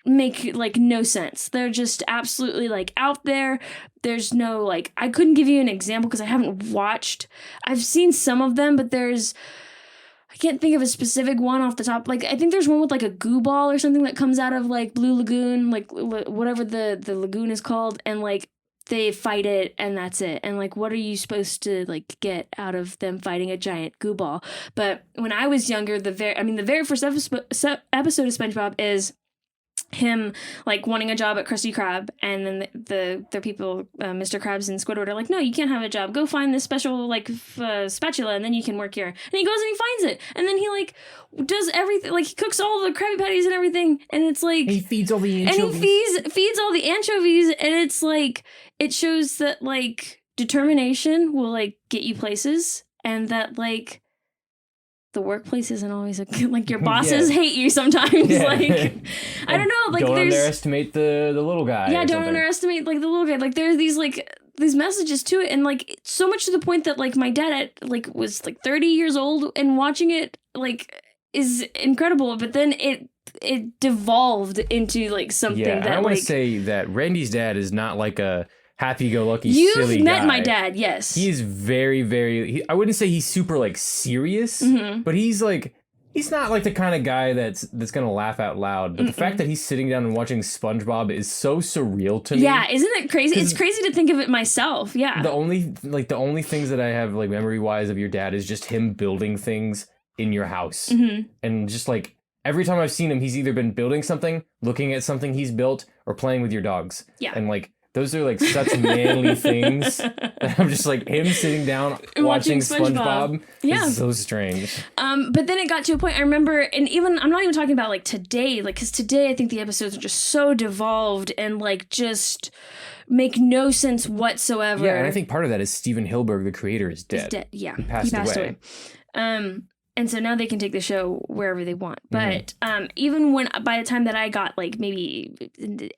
make like no sense. They're just absolutely like out there. There's no like, I couldn't give you an example because I haven't watched. I've seen some of them, but I can't think of a specific one off the top. Like, I think there's one with like a goo ball or something that comes out of like Blue Lagoon, like whatever the lagoon is called, and like they fight it and that's it. And like, what are you supposed to like get out of them fighting a giant goo ball? But when I was younger, the very first episode of SpongeBob is him like wanting a job at Krusty Krab, and then the people, Mr. Krabs and Squidward, are like, no, you can't have a job, go find this special like spatula and then you can work here. And he goes and he finds it, and then he like does everything, like he cooks all the Krabby Patties and everything, and it's like, and
he feeds all the anchovies,
and he feeds all the anchovies, and it's like, it shows that like determination will like get you places, and that like the workplace isn't always like your bosses hate you sometimes. Like, I don't know, like
don't underestimate the little guy.
Yeah, don't underestimate like the little guy. Like there's these messages to it, and like so much to the point that like my dad like was like 30 years old and watching it like is incredible. But then it devolved into like something that
I want to
like,
say that Randy's dad is not like a happy-go-lucky
You've
silly
met
guy.
my dad, yes.
He's very, very... I wouldn't say he's super, like, serious, but he's, like... He's not, like, the kind of guy that's gonna laugh out loud. But the fact that he's sitting down and watching SpongeBob is so surreal to me.
Yeah, isn't it crazy? It's crazy to think of it myself, yeah.
The only things that I have, like, memory-wise of your dad is just him building things in your house. And just, like, every time I've seen him, he's either been building something, looking at something he's built, or playing with your dogs.
Yeah.
And, like... Those are like such manly things. I'm just like him sitting down watching SpongeBob.
Yeah,
is so strange.
But then it got to a point I remember, and even I'm not even talking about like today, like because today I think the episodes are just so devolved and like just make no sense whatsoever.
Yeah, and I think part of that is Steven Hilberg, the creator, is dead.
He's dead. Yeah,
he passed away.
And so now they can take the show wherever they want. But even when by the time that I got like maybe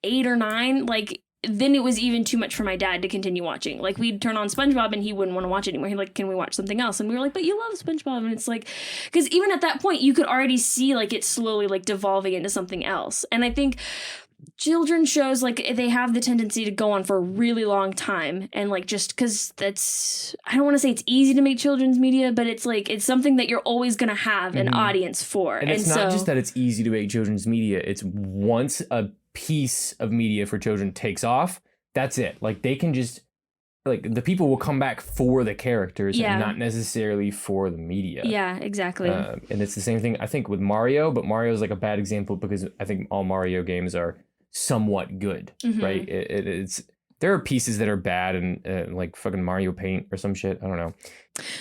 8 or 9, like. Then it was even too much for my dad to continue watching. Like, we'd turn on SpongeBob and he wouldn't want to watch it anymore. He'd like, can we watch something else? And we were like, but you love SpongeBob. And it's like, because even at that point, you could already see like it slowly like devolving into something else. And I think children's shows, like, they have the tendency to go on for a really long time. And like, just because that's, I don't want to say it's easy to make children's media, but it's like, it's something that you're always going to have an audience for.
And it's not just that it's easy to make children's media. It's once a piece of media for children takes off, that's it. Like, they can just like the people will come back for the characters
Yeah.
and not necessarily for the media.
Yeah, exactly.
And it's the same thing I think with Mario, but Mario's like a bad example because I think all Mario games are somewhat good,
Mhm.
right? It's there are pieces that are bad and like fucking Mario Paint or some shit. I don't know.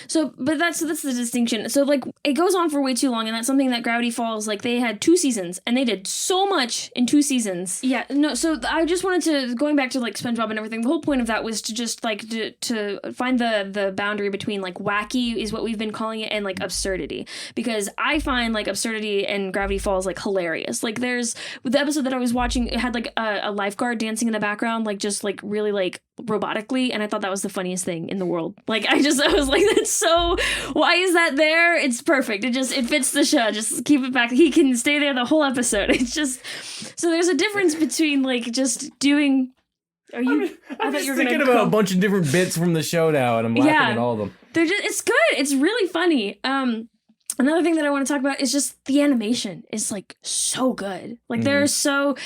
So that's the distinction. So like it goes on for way too long, and that's something that Gravity Falls, like they had 2 seasons and they did so much in 2 seasons. Yeah, no. So I just wanted to, going back to like SpongeBob and everything. The whole point of that was to just like to find the boundary between like wacky is what we've been calling it and like absurdity, because I find like absurdity and Gravity Falls like hilarious. Like there's with the episode that I was watching, it had like a lifeguard dancing in the background, like just like really like robotically, and I thought that was the funniest thing in the world. Like I was like, that's so, why is that there? It's perfect. It fits the show. Just keep it back. He can stay there the whole episode. It's just, so there's a difference between like just doing. Are you?
I'm just thinking about a bunch of different bits from the show now, and I'm laughing at all of them.
They're just, it's good. It's really funny. Another thing that I want to talk about is just the animation is like so good. Like there's some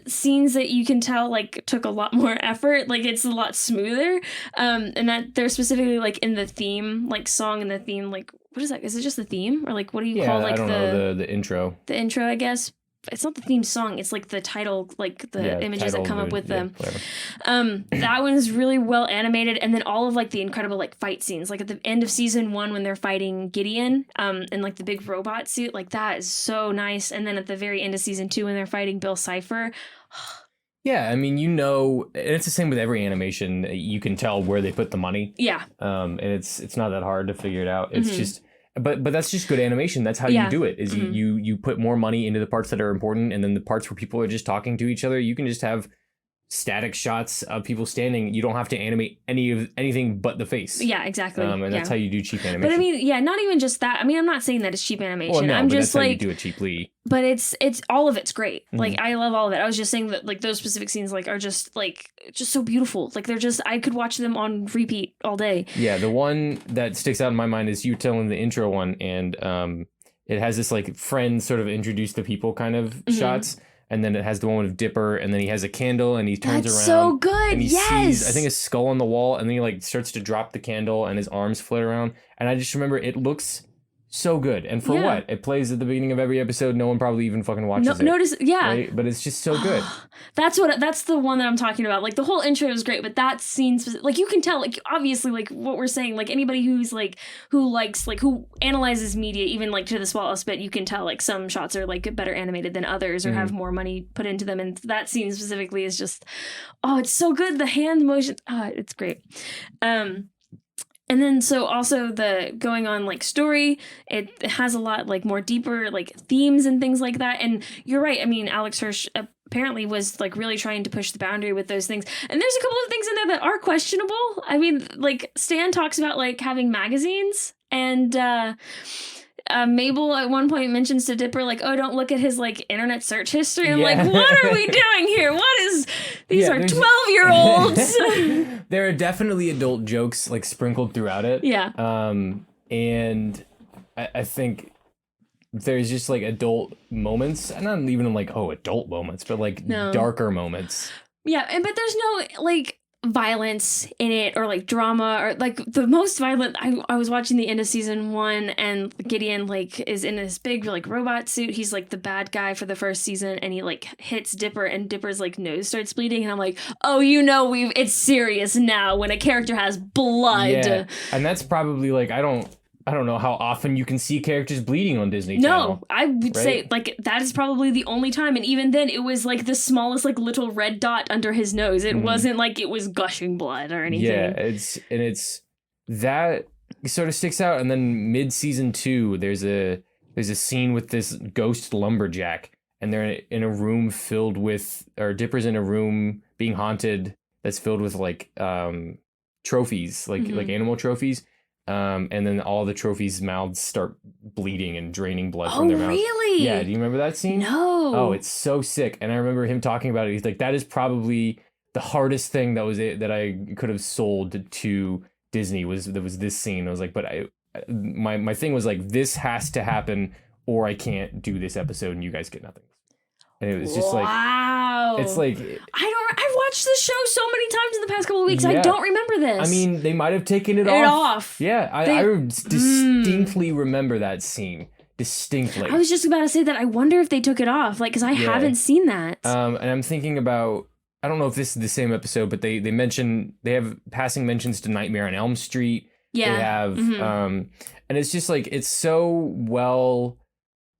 scenes that you can tell like took a lot more effort. Like it's a lot smoother. And that they're specifically like in the theme, like song and the theme, like what is that? Is it just the theme or like what do you call like
I don't know, the intro?
The intro, I guess. It's not the theme song. It's like the title, like the images that come up with them. That one is really well animated, and then all of like the incredible like fight scenes, like at the end of season 1 when they're fighting Gideon, and like the big robot suit, like that is so nice. And then at the very end of season 2 when they're fighting Bill Cipher.
Yeah, I mean, and it's the same with every animation. You can tell where they put the money.
Yeah.
And it's not that hard to figure it out. It's just. But that's just good animation. That's how you do it. Is you put more money into the parts that are important, and then the parts where people are just talking to each other, you can just have static shots of people standing. You don't have to animate anything but the face.
Yeah, exactly.
And that's how you do cheap animation.
But I mean, yeah, not even just that. I mean, I'm not saying that it's cheap animation.
Well, no,
I'm
but
just
that's
like
how you do it cheaply.
But it's all of it's great. Like I love all of it. I was just saying that like those specific scenes like are just so beautiful. Like they're just, I could watch them on repeat all day. Yeah,
the one that sticks out in my mind is you telling the intro one, and it has this like friend sort of introduce the people kind of shots. And then it has the one with Dipper, and then he has a candle, and he turns around.
So good.
And he sees, I think, a skull on the wall, and then he like starts to drop the candle, and his arms flit around. And I just remember it looks so good. And for what? It plays at the beginning of every episode. No one probably even fucking watches it. Right? But it's just so good.
That's the one that I'm talking about. Like the whole intro is great, but that scene, like you can tell, like obviously, like what we're saying, like anybody who's like who analyzes media, even like to the smallest bit, you can tell like some shots are like better animated than others or have more money put into them. And that scene specifically is just, it's so good. The hand motion, it's great. And then so also the going on like story, it has a lot like more deeper like themes and things like that. And you're right. I mean, Alex Hirsch apparently was like really trying to push the boundary with those things. And there's a couple of things in there that are questionable. I mean, like Stan talks about like having magazines, and Mabel at one point mentions to Dipper like, "Oh, don't look at his like internet search history." I'm like, what are we doing here? What is? These are 12-year-olds.
There are definitely adult jokes like sprinkled throughout it.
Yeah.
And I think there's just like adult moments, and not even like adult moments, but like darker moments. Yeah,
but there's no like violence in it or like drama or like the most violent. I was watching the end of season 1, and Gideon like is in this big like robot suit. He's like the bad guy for the first season, and he like hits Dipper, and Dipper's like nose starts bleeding, and I'm like, it's serious now when a character has blood.
Yeah, and that's probably like I don't know how often you can see characters bleeding on Disney Channel.
No, I would say like that is probably the only time. And even then it was like the smallest like little red dot under his nose. It wasn't like it was gushing blood or anything.
Yeah, it's that sort of sticks out. And then mid season 2, there's a scene with this ghost lumberjack, and they're in a room filled with, or Dipper's in a room being haunted that's filled with like trophies, like animal trophies. And then all the trophies' mouths start bleeding and draining blood from their mouths. Oh,
really?
Yeah, do you remember that scene?
No.
Oh, it's so sick. And I remember him talking about it. He's like, that is probably the hardest thing that I could have sold to Disney was this scene. I was like, but my thing was like, this has to happen or I can't do this episode and you guys get nothing. And it was just like,
wow.
It's like,
I've watched the show so many times in the past couple of weeks. I don't remember this.
I mean, they might have taken it off. Yeah, I distinctly remember that scene. Distinctly.
I was just about to say that I wonder if they took it off, like, because I haven't seen that.
And I'm thinking about, I don't know if this is the same episode, but they have passing mentions to Nightmare on Elm Street. Yeah. They have, and it's just like, it's so well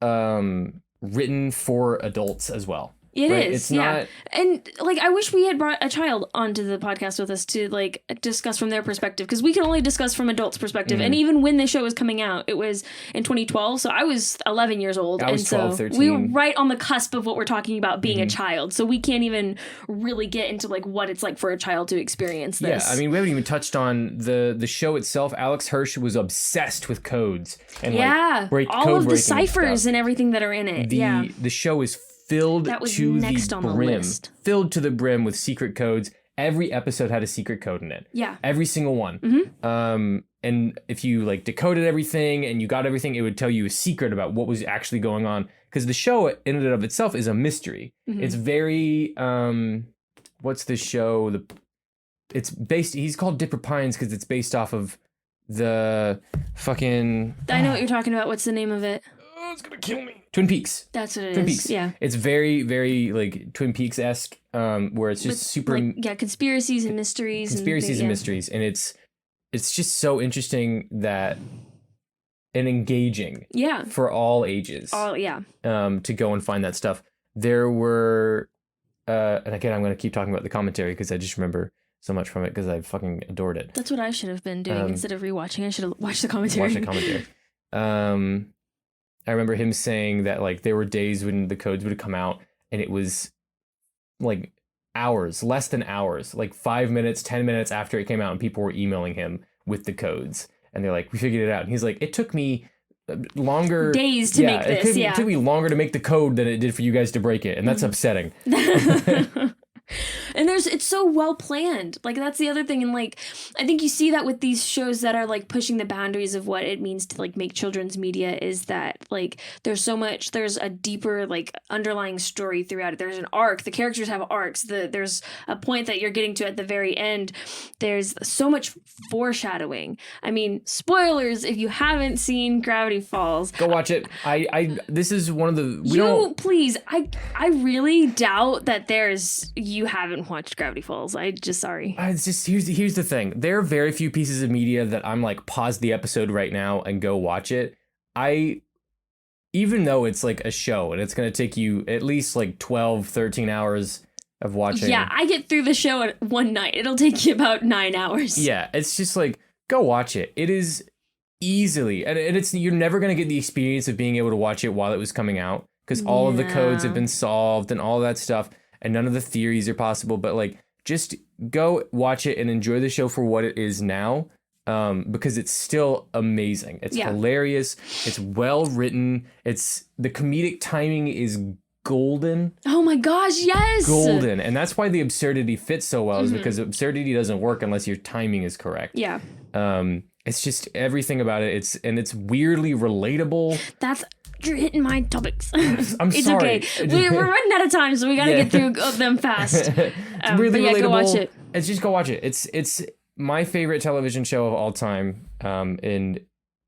written for adults as well.
It is, it's not... And, like, I wish we had brought a child onto the podcast with us to, like, discuss from their perspective, because we can only discuss from adults' perspective. And even when the show was coming out, it was in 2012, so I was 11 years old.
I was 12, 13.
We were right on the cusp of what we're talking about being a child, so we can't even really get into, like, what it's like for a child to experience this.
Yeah, I mean, we haven't even touched on the show itself. Alex Hirsch was obsessed with codes. And, like, all of the ciphers
and everything that are in it.
The show is filled to the brim with secret codes. Every episode had a secret code in it.
Yeah.
Every single one. And if you like decoded everything and you got everything, it would tell you a secret about what was actually going on. Because the show in and of itself is a mystery. It's very what's the show? It's based, he's called Dipper Pines because it's based off of the fucking
I know what you're talking about. What's the name of it?
Oh, it's gonna kill me. Twin Peaks.
That's what it is.
Twin Peaks.
Yeah.
It's very, very like Twin Peaks-esque, where it's just super
conspiracies and mysteries.
Mysteries. And it's just so interesting and engaging.
Yeah.
For all ages. To go and find that stuff. There were and again I'm gonna keep talking about the commentary because I just remember so much from it because I fucking adored it.
That's what I should have been doing instead of rewatching. I should have watched the commentary.
I remember him saying that like there were days when the codes would come out and it was like hours, less than hours, like 5 minutes, 10 minutes after it came out and people were emailing him with the codes and they're like, we figured it out. And he's like, it took me longer
days to make this.
It took me longer to make the code than it did for you guys to break it. And that's upsetting.
And it's so well planned. Like, that's the other thing. And like, I think you see that with these shows that are like pushing the boundaries of what it means to like make children's media, is that like there's a deeper like underlying story throughout it. There's an arc. The characters have arcs. There's a point that you're getting to at the very end. There's so much foreshadowing. I mean, spoilers if you haven't seen Gravity Falls.
Go watch it. This is one of the
please. I really doubt that you haven't watched Gravity Falls. Sorry.
It's just here's the thing. There are very few pieces of media that I'm like, pause the episode right now and go watch it. Even though it's like a show and it's going to take you at least like 12, 13 hours of watching.
Yeah, I get through the show at one night. It'll take you about 9 hours.
Yeah, it's just like, go watch it. It is easily, and you're never going to get the experience of being able to watch it while it was coming out because all of the codes have been solved and all that stuff. And none of the theories are possible, but like, just go watch it and enjoy the show for what it is now, because it's still amazing. It's hilarious. It's well written. The comedic timing is golden.
Oh my gosh, yes!
Golden. And that's why the absurdity fits so well, is because absurdity doesn't work unless your timing is correct.
Yeah.
It's just everything about it. It's weirdly relatable.
You're hitting my topics.
I'm
it's
sorry.
Okay. We're running out of time, so we gotta get through them fast.
It's really relatable.
Go watch it.
Just go watch it. It's my favorite television show of all time. And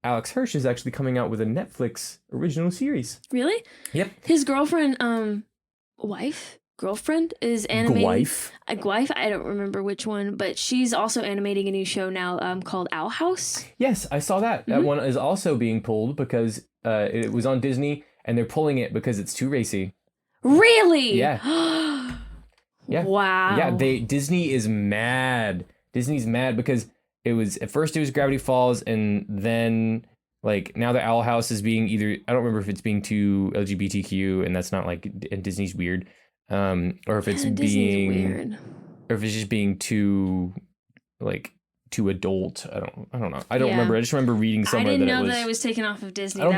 Alex Hirsch is actually coming out with a Netflix original series.
Really?
Yep.
His girlfriend is animating. Gwife? I don't remember which one, but she's also animating a new show now called Owl House.
Yes, I saw that. That one is also being pulled because it was on Disney, and they're pulling it because it's too racy.
Really?
Yeah. Yeah.
Wow.
Yeah, Disney is mad. Disney's mad because at first it was Gravity Falls, and then like now the Owl House is being I don't remember if it's being too LGBTQ, and that's not like, and Disney's weird. Or if it's being weird. Or if it's just being too too adult. I don't know. I don't remember. I just remember reading somewhere that it was. I didn't know that
it was taken off of Disney.
I don't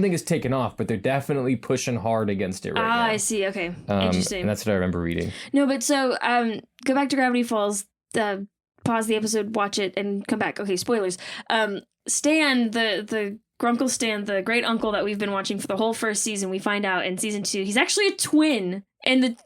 think it's taken off, but they're definitely pushing hard against it right now.
I see. Okay. Interesting.
And that's what I remember reading.
No, but so go back to Gravity Falls, pause the episode, watch it, and come back. Okay, spoilers. Stan, the Grunkle Stan, the great uncle that we've been watching for the whole first season, we find out in season 2 he's actually a twin. And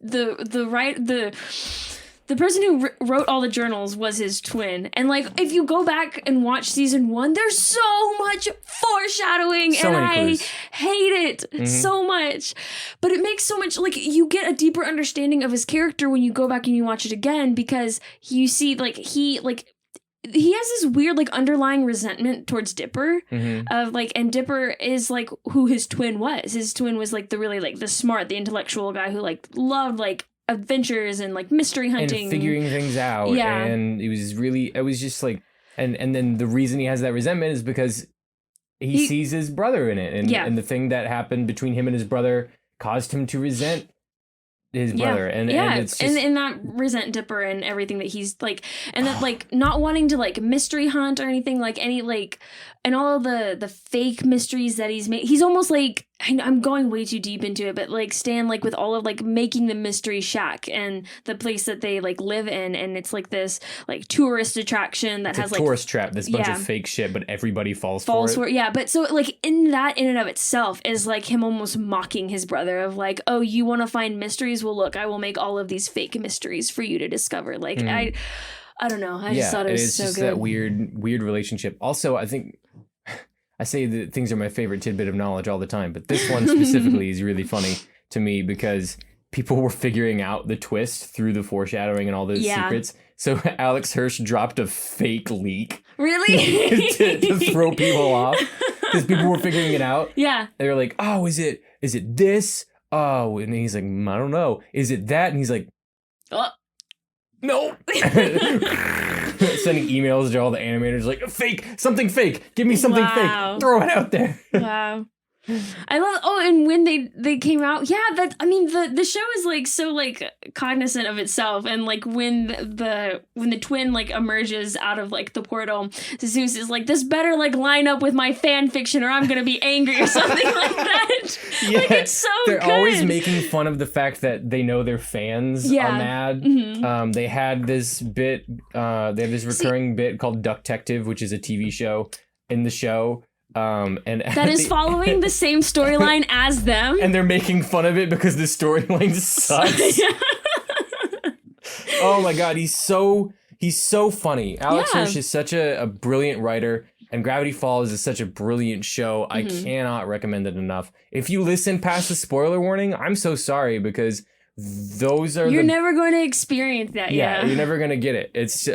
the person who wrote all the journals was his twin. And like, if you go back and watch season 1, there's so much foreshadowing,
So
and
many
I
clues.
hate it so much. But it makes so much, like, you get a deeper understanding of his character when you go back and you watch it again, because you see, like, he has this weird, like, underlying resentment towards Dipper of, like, and Dipper is, like, who his twin was. His twin was, like, the really, like, the smart, the intellectual guy who, like, loved, like, adventures and, like, mystery hunting.
And figuring things out.
Yeah.
And it was just, like, and then the reason he has that resentment is because he sees his brother in it. And the thing that happened between him and his brother caused him to resent his brother, and it's just...
and that resent Dipper and everything that he's like, and that like not wanting to like mystery hunt or anything, like any like, and all of the fake mysteries that he's made. He's almost like, I'm going way too deep into it, but like Stan, like with all of like making the mystery shack and the place that they like live in, and it's like this like tourist attraction that has like
tourist trap, this bunch of fake shit, but everybody falls for it.
Yeah, but so like in and of itself is like him almost mocking his brother of like, oh, you want to find mysteries? Well, look, I will make all of these fake mysteries for you to discover. Like I don't know. I just thought it was so good. It's just
that weird relationship. Also, I think I say that things are my favorite tidbit of knowledge all the time, but this one specifically is really funny to me because people were figuring out the twist through the foreshadowing and all those secrets. So Alex Hirsch dropped a fake leak.
Really?
to throw people off. Because people were figuring it out.
Yeah.
They were like, oh, is it this? Oh, and he's like, I don't know. Is it that? And he's like, no. Sending emails to all the animators like, something fake. Give me something fake. Throw it out there.
Wow. I love, and when they came out, the show is like so like cognizant of itself, and like when the twin like emerges out of like the portal, Zeus is like, this better like line up with my fan fiction or I'm gonna be angry or something like that.
Yeah,
like it's so
they're
good.
always making fun of the fact that they know their fans are mad. They had this bit, they have this recurring bit called Ducktective, which is a TV show in the show. And
that is following the same storyline as them,
and they're making fun of it because the storyline sucks. Oh my god, he's so funny. Alex Hirsch is such a brilliant writer, and Gravity Falls is such a brilliant show. I cannot recommend it enough. If you listen past the spoiler warning, I'm so sorry, because those are
you're never going to experience that.
Yeah, you're never gonna get it. It's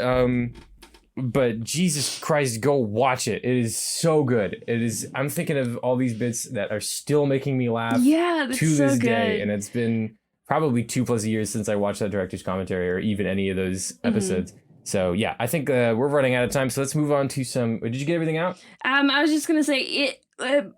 but Jesus Christ, go watch it. It is so good. It is. I'm thinking of all these bits that are still making me laugh to this day. And it's been probably 2+ years since I watched that director's commentary or even any of those episodes. So yeah, I think we're running out of time. So let's move on to some. Did you get everything out?
I was just going to say it.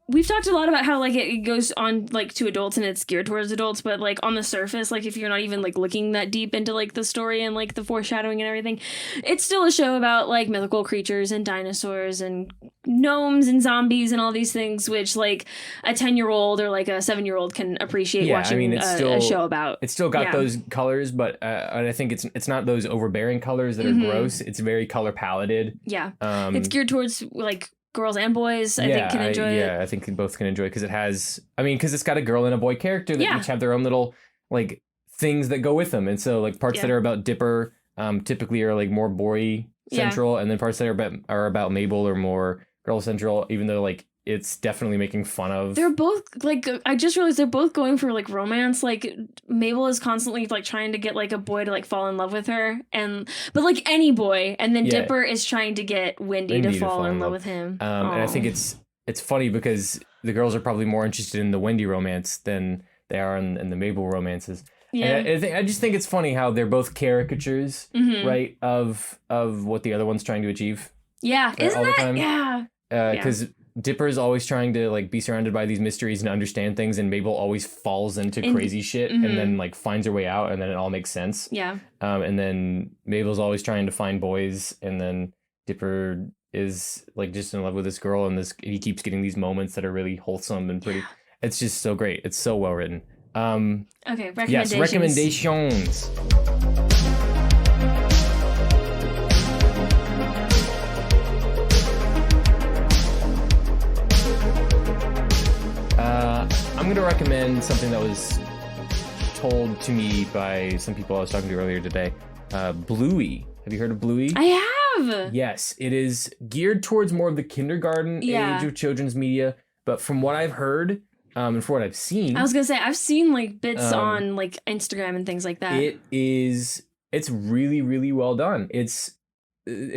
We've talked a lot about how like it goes on like to adults and it's geared towards adults, but like on the surface, like if you're not even like looking that deep into like the story and like the foreshadowing and everything, it's still a show about like mythical creatures and dinosaurs and gnomes and zombies and all these things, which like a 10-year-old or like a 7-year-old can appreciate watching a show about.
It's still got those colors, but I think it's not those overbearing colors that are gross. It's very color paleted.
Yeah, it's geared towards like girls and boys, I think, can enjoy it.
Yeah, I think both can enjoy it because it has, because it's got a girl and a boy character that each have their own little, like, things that go with them. And so, like, parts that are about Dipper typically are, like, more boy central, and then parts that are about Mabel are more girl central, even though, like, it's definitely making fun of.
They're both, like, I just realized they're both going for, like, romance. Like, Mabel is constantly, like, trying to get, like, a boy to, like, fall in love with her. But, like, any boy. And then Dipper is trying to get Wendy to fall in love with him.
And I think it's funny because the girls are probably more interested in the Wendy romance than they are in the Mabel romances. Yeah. And I just think it's funny how they're both caricatures, right, of what the other one's trying to achieve.
Yeah. Isn't
all
that?
The time.
Yeah.
Because Dipper is always trying to like be surrounded by these mysteries and understand things, and Mabel always falls into crazy shit and then like finds her way out, and then it all makes sense.
Yeah.
And then Mabel's always trying to find boys, and then Dipper is like just in love with this girl, and he keeps getting these moments that are really wholesome and pretty. It's just so great. It's so well written.
Okay, recommendations.
Yes, recommendations. I'm going to recommend something that was told to me by some people I was talking to earlier today. Bluey. Have you heard of Bluey?
I have.
Yes, it is geared towards more of the kindergarten age of children's media. But from what I've heard, and from what I've seen,
I was gonna say I've seen like bits on like Instagram and things like that.
It's really, really well done. It's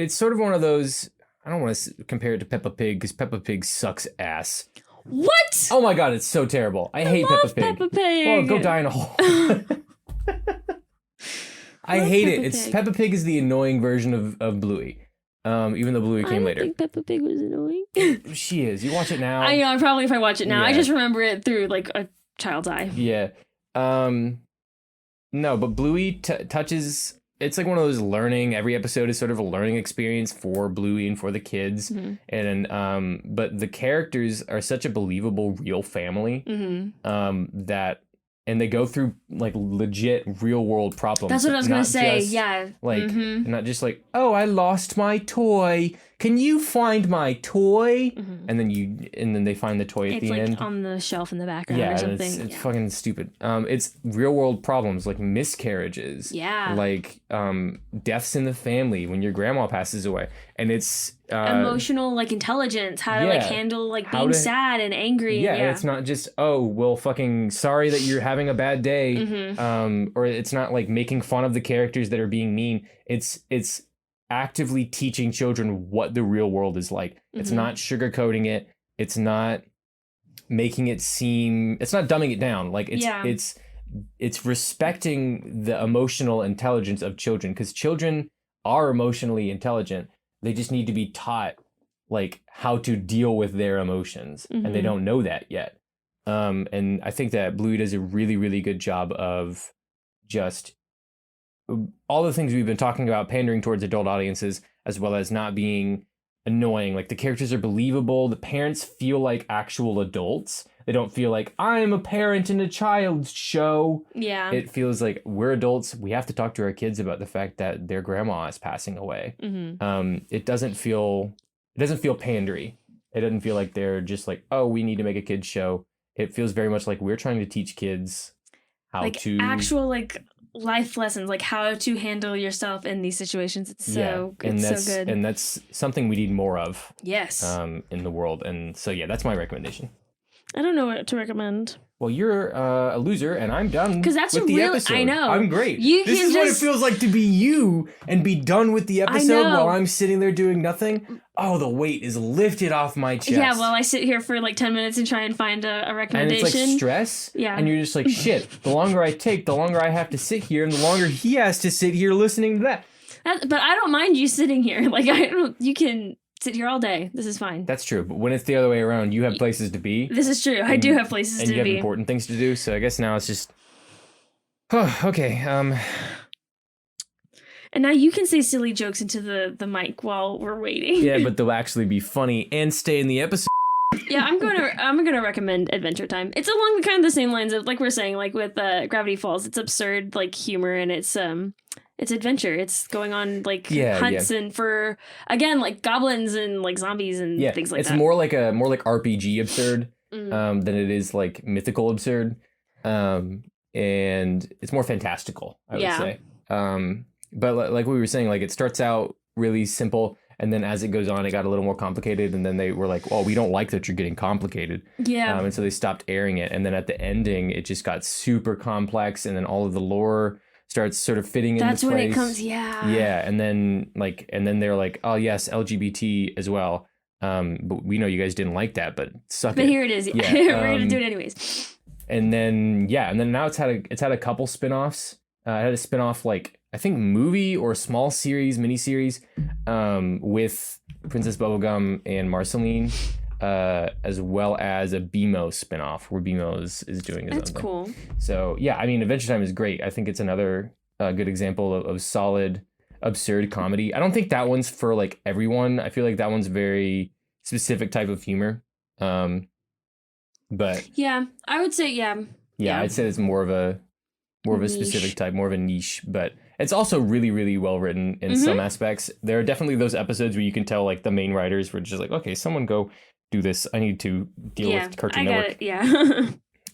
sort of one of those. I don't want to compare it to Peppa Pig because Peppa Pig sucks ass.
What?
Oh my god, it's so terrible. I hate Peppa Pig.
Peppa Pig.
Well, go die in a hole. I hate it. It's Peppa Pig is the annoying version of Bluey. Even though Bluey came later.
I think Peppa Pig was annoying.
She is. You watch it now.
I know. Probably if I watch it now, I just remember it through like a child's eye.
Yeah. No, but Bluey touches. It's like one of those learning. Every episode is sort of a learning experience for Bluey and for the kids.
Mm-hmm.
And but the characters are such a believable, real family. That. And they go through like legit real world problems.
That's what I was gonna say. Yeah.
Like not just like, oh, I lost my toy. Can you find my toy? And then they find the toy at the end.
It's like on the shelf in the background or something.
It's fucking stupid. It's real world problems like miscarriages.
Yeah.
Like deaths in the family when your grandma passes away. And it's
emotional like intelligence, how to like handle like being sad and angry.
Yeah, and it's not just, oh, well, fucking sorry that you're having a bad day. Or it's not like making fun of the characters that are being mean. It's actively teaching children what the real world is like. It's not sugarcoating it. It's not making it seem, it's not dumbing it down. Like it's respecting the emotional intelligence of children, because children are emotionally intelligent. They just need to be taught like how to deal with their emotions, and they don't know that yet. And I think that Bluey does a really, really good job of just all the things we've been talking about, pandering towards adult audiences, as well as not being annoying. Like the characters are believable. The parents feel like actual adults. They don't feel like I'm a parent in a child's show. Yeah. It feels like we're adults. We have to talk to our kids about the fact that their grandma is passing away. It doesn't feel pandery. It doesn't feel like they're just like, oh, we need to make a kids show. It feels very much like we're trying to teach kids how to actual like life lessons, like how to handle yourself in these situations. It's so good. And that's something we need more of. Yes. In the world. And so that's my recommendation.
I don't know what to recommend.
Well, you're a loser, and I'm done with the episode.
I know.
I'm great. This is what it feels like to be you and be done with the episode while I'm sitting there doing nothing. Oh, the weight is lifted off my chest.
Yeah, well, I sit here for like 10 minutes and try and find a recommendation.
And it's like stress. Yeah. And you're just like, shit, the longer I take, the longer I have to sit here, and the longer he has to sit here listening to that.
But I don't mind you sitting here. Like, you can sit here all day. This is fine.
That's true. But when it's the other way around, you have places to be.
This is true. I do have places to be.
And you have important things to do. So I guess now it's just... Oh, okay.
And now you can say silly jokes into the mic while we're waiting.
Yeah, but they'll actually be funny and stay in the episode.
Yeah, I'm gonna recommend Adventure Time. It's along kind of the same lines of, like we're saying, like with Gravity Falls. It's absurd, like humor, and it's adventure. It's going on like hunts and for, again, like goblins and like zombies and things like that.
It's more like RPG absurd than it is like mythical absurd, and it's more fantastical, I would say. But like we were saying, like it starts out really simple, and then as it goes on, it got a little more complicated, and then they were like, "Oh, we don't like that you're getting complicated." Yeah. And so they stopped airing it, and then at the ending, it just got super complex, and then all of the lore starts sort of fitting into place.
That's when it comes,
yeah, and then they're like, oh yes, LGBT as well. But we know you guys didn't like that, but suck it.
But here it is. Yeah. We're gonna do it anyways.
And then now it's had a couple spin-offs. It had a spin-off, like I think movie or small series, miniseries, with Princess Bubblegum and Marceline, as well as a BMO spinoff where BMO is doing his own thing. That's cool. So yeah, I mean, Adventure Time is great. I think it's another good example of solid, absurd comedy. I don't think that one's for like everyone. I feel like that one's a very specific type of humor. But
yeah, I would say
I'd say it's more of a specific type, more of a niche, but it's also really, really well written in some aspects. There are definitely those episodes where you can tell like the main writers were just like, okay, someone go do this. I need to deal with Cartoon Network.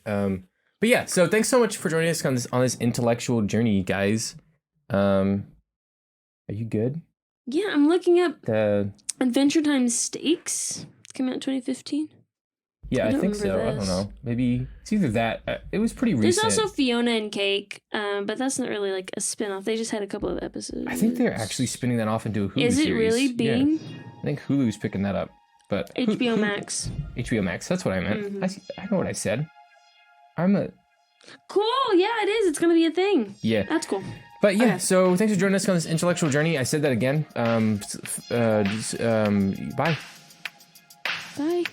But yeah, so thanks so much for joining us on this intellectual journey, guys.
Are you good?
Yeah, I'm looking up
The
Adventure Time Stakes. It came out in 2015.
Yeah, I think
remember
so. I don't
this.
know. Maybe it's either that. It was pretty
There's
recent.
also Fiona and Cake, but that's not really like a spin-off. They just had a couple of episodes.
I think they're actually spinning that off into a Hulu
Is it
series.
really being?
Yeah. I think Hulu's picking that up. But
HBO Max.
HBO Max. That's what I meant.
Mm-hmm.
I know what I said. I'm a...
Cool. Yeah, it is. It's going to be a thing.
Yeah.
That's cool.
But yeah,
Okay.
so thanks for joining us on this intellectual journey. I said that again. Bye.
Bye.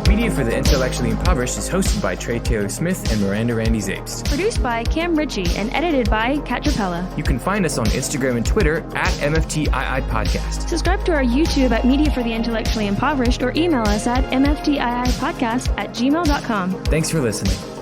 Media for the Intellectually Impoverished is hosted by Trey Taylor Smith and Miranda Randy Zapes.
Produced by Cam Ritchie and edited by Kat Trapella.
You can find us on Instagram and Twitter at MFTII Podcast.
Subscribe to our YouTube at Media for the Intellectually Impoverished or email us at mftiipodcast@gmail.com.
Thanks for listening.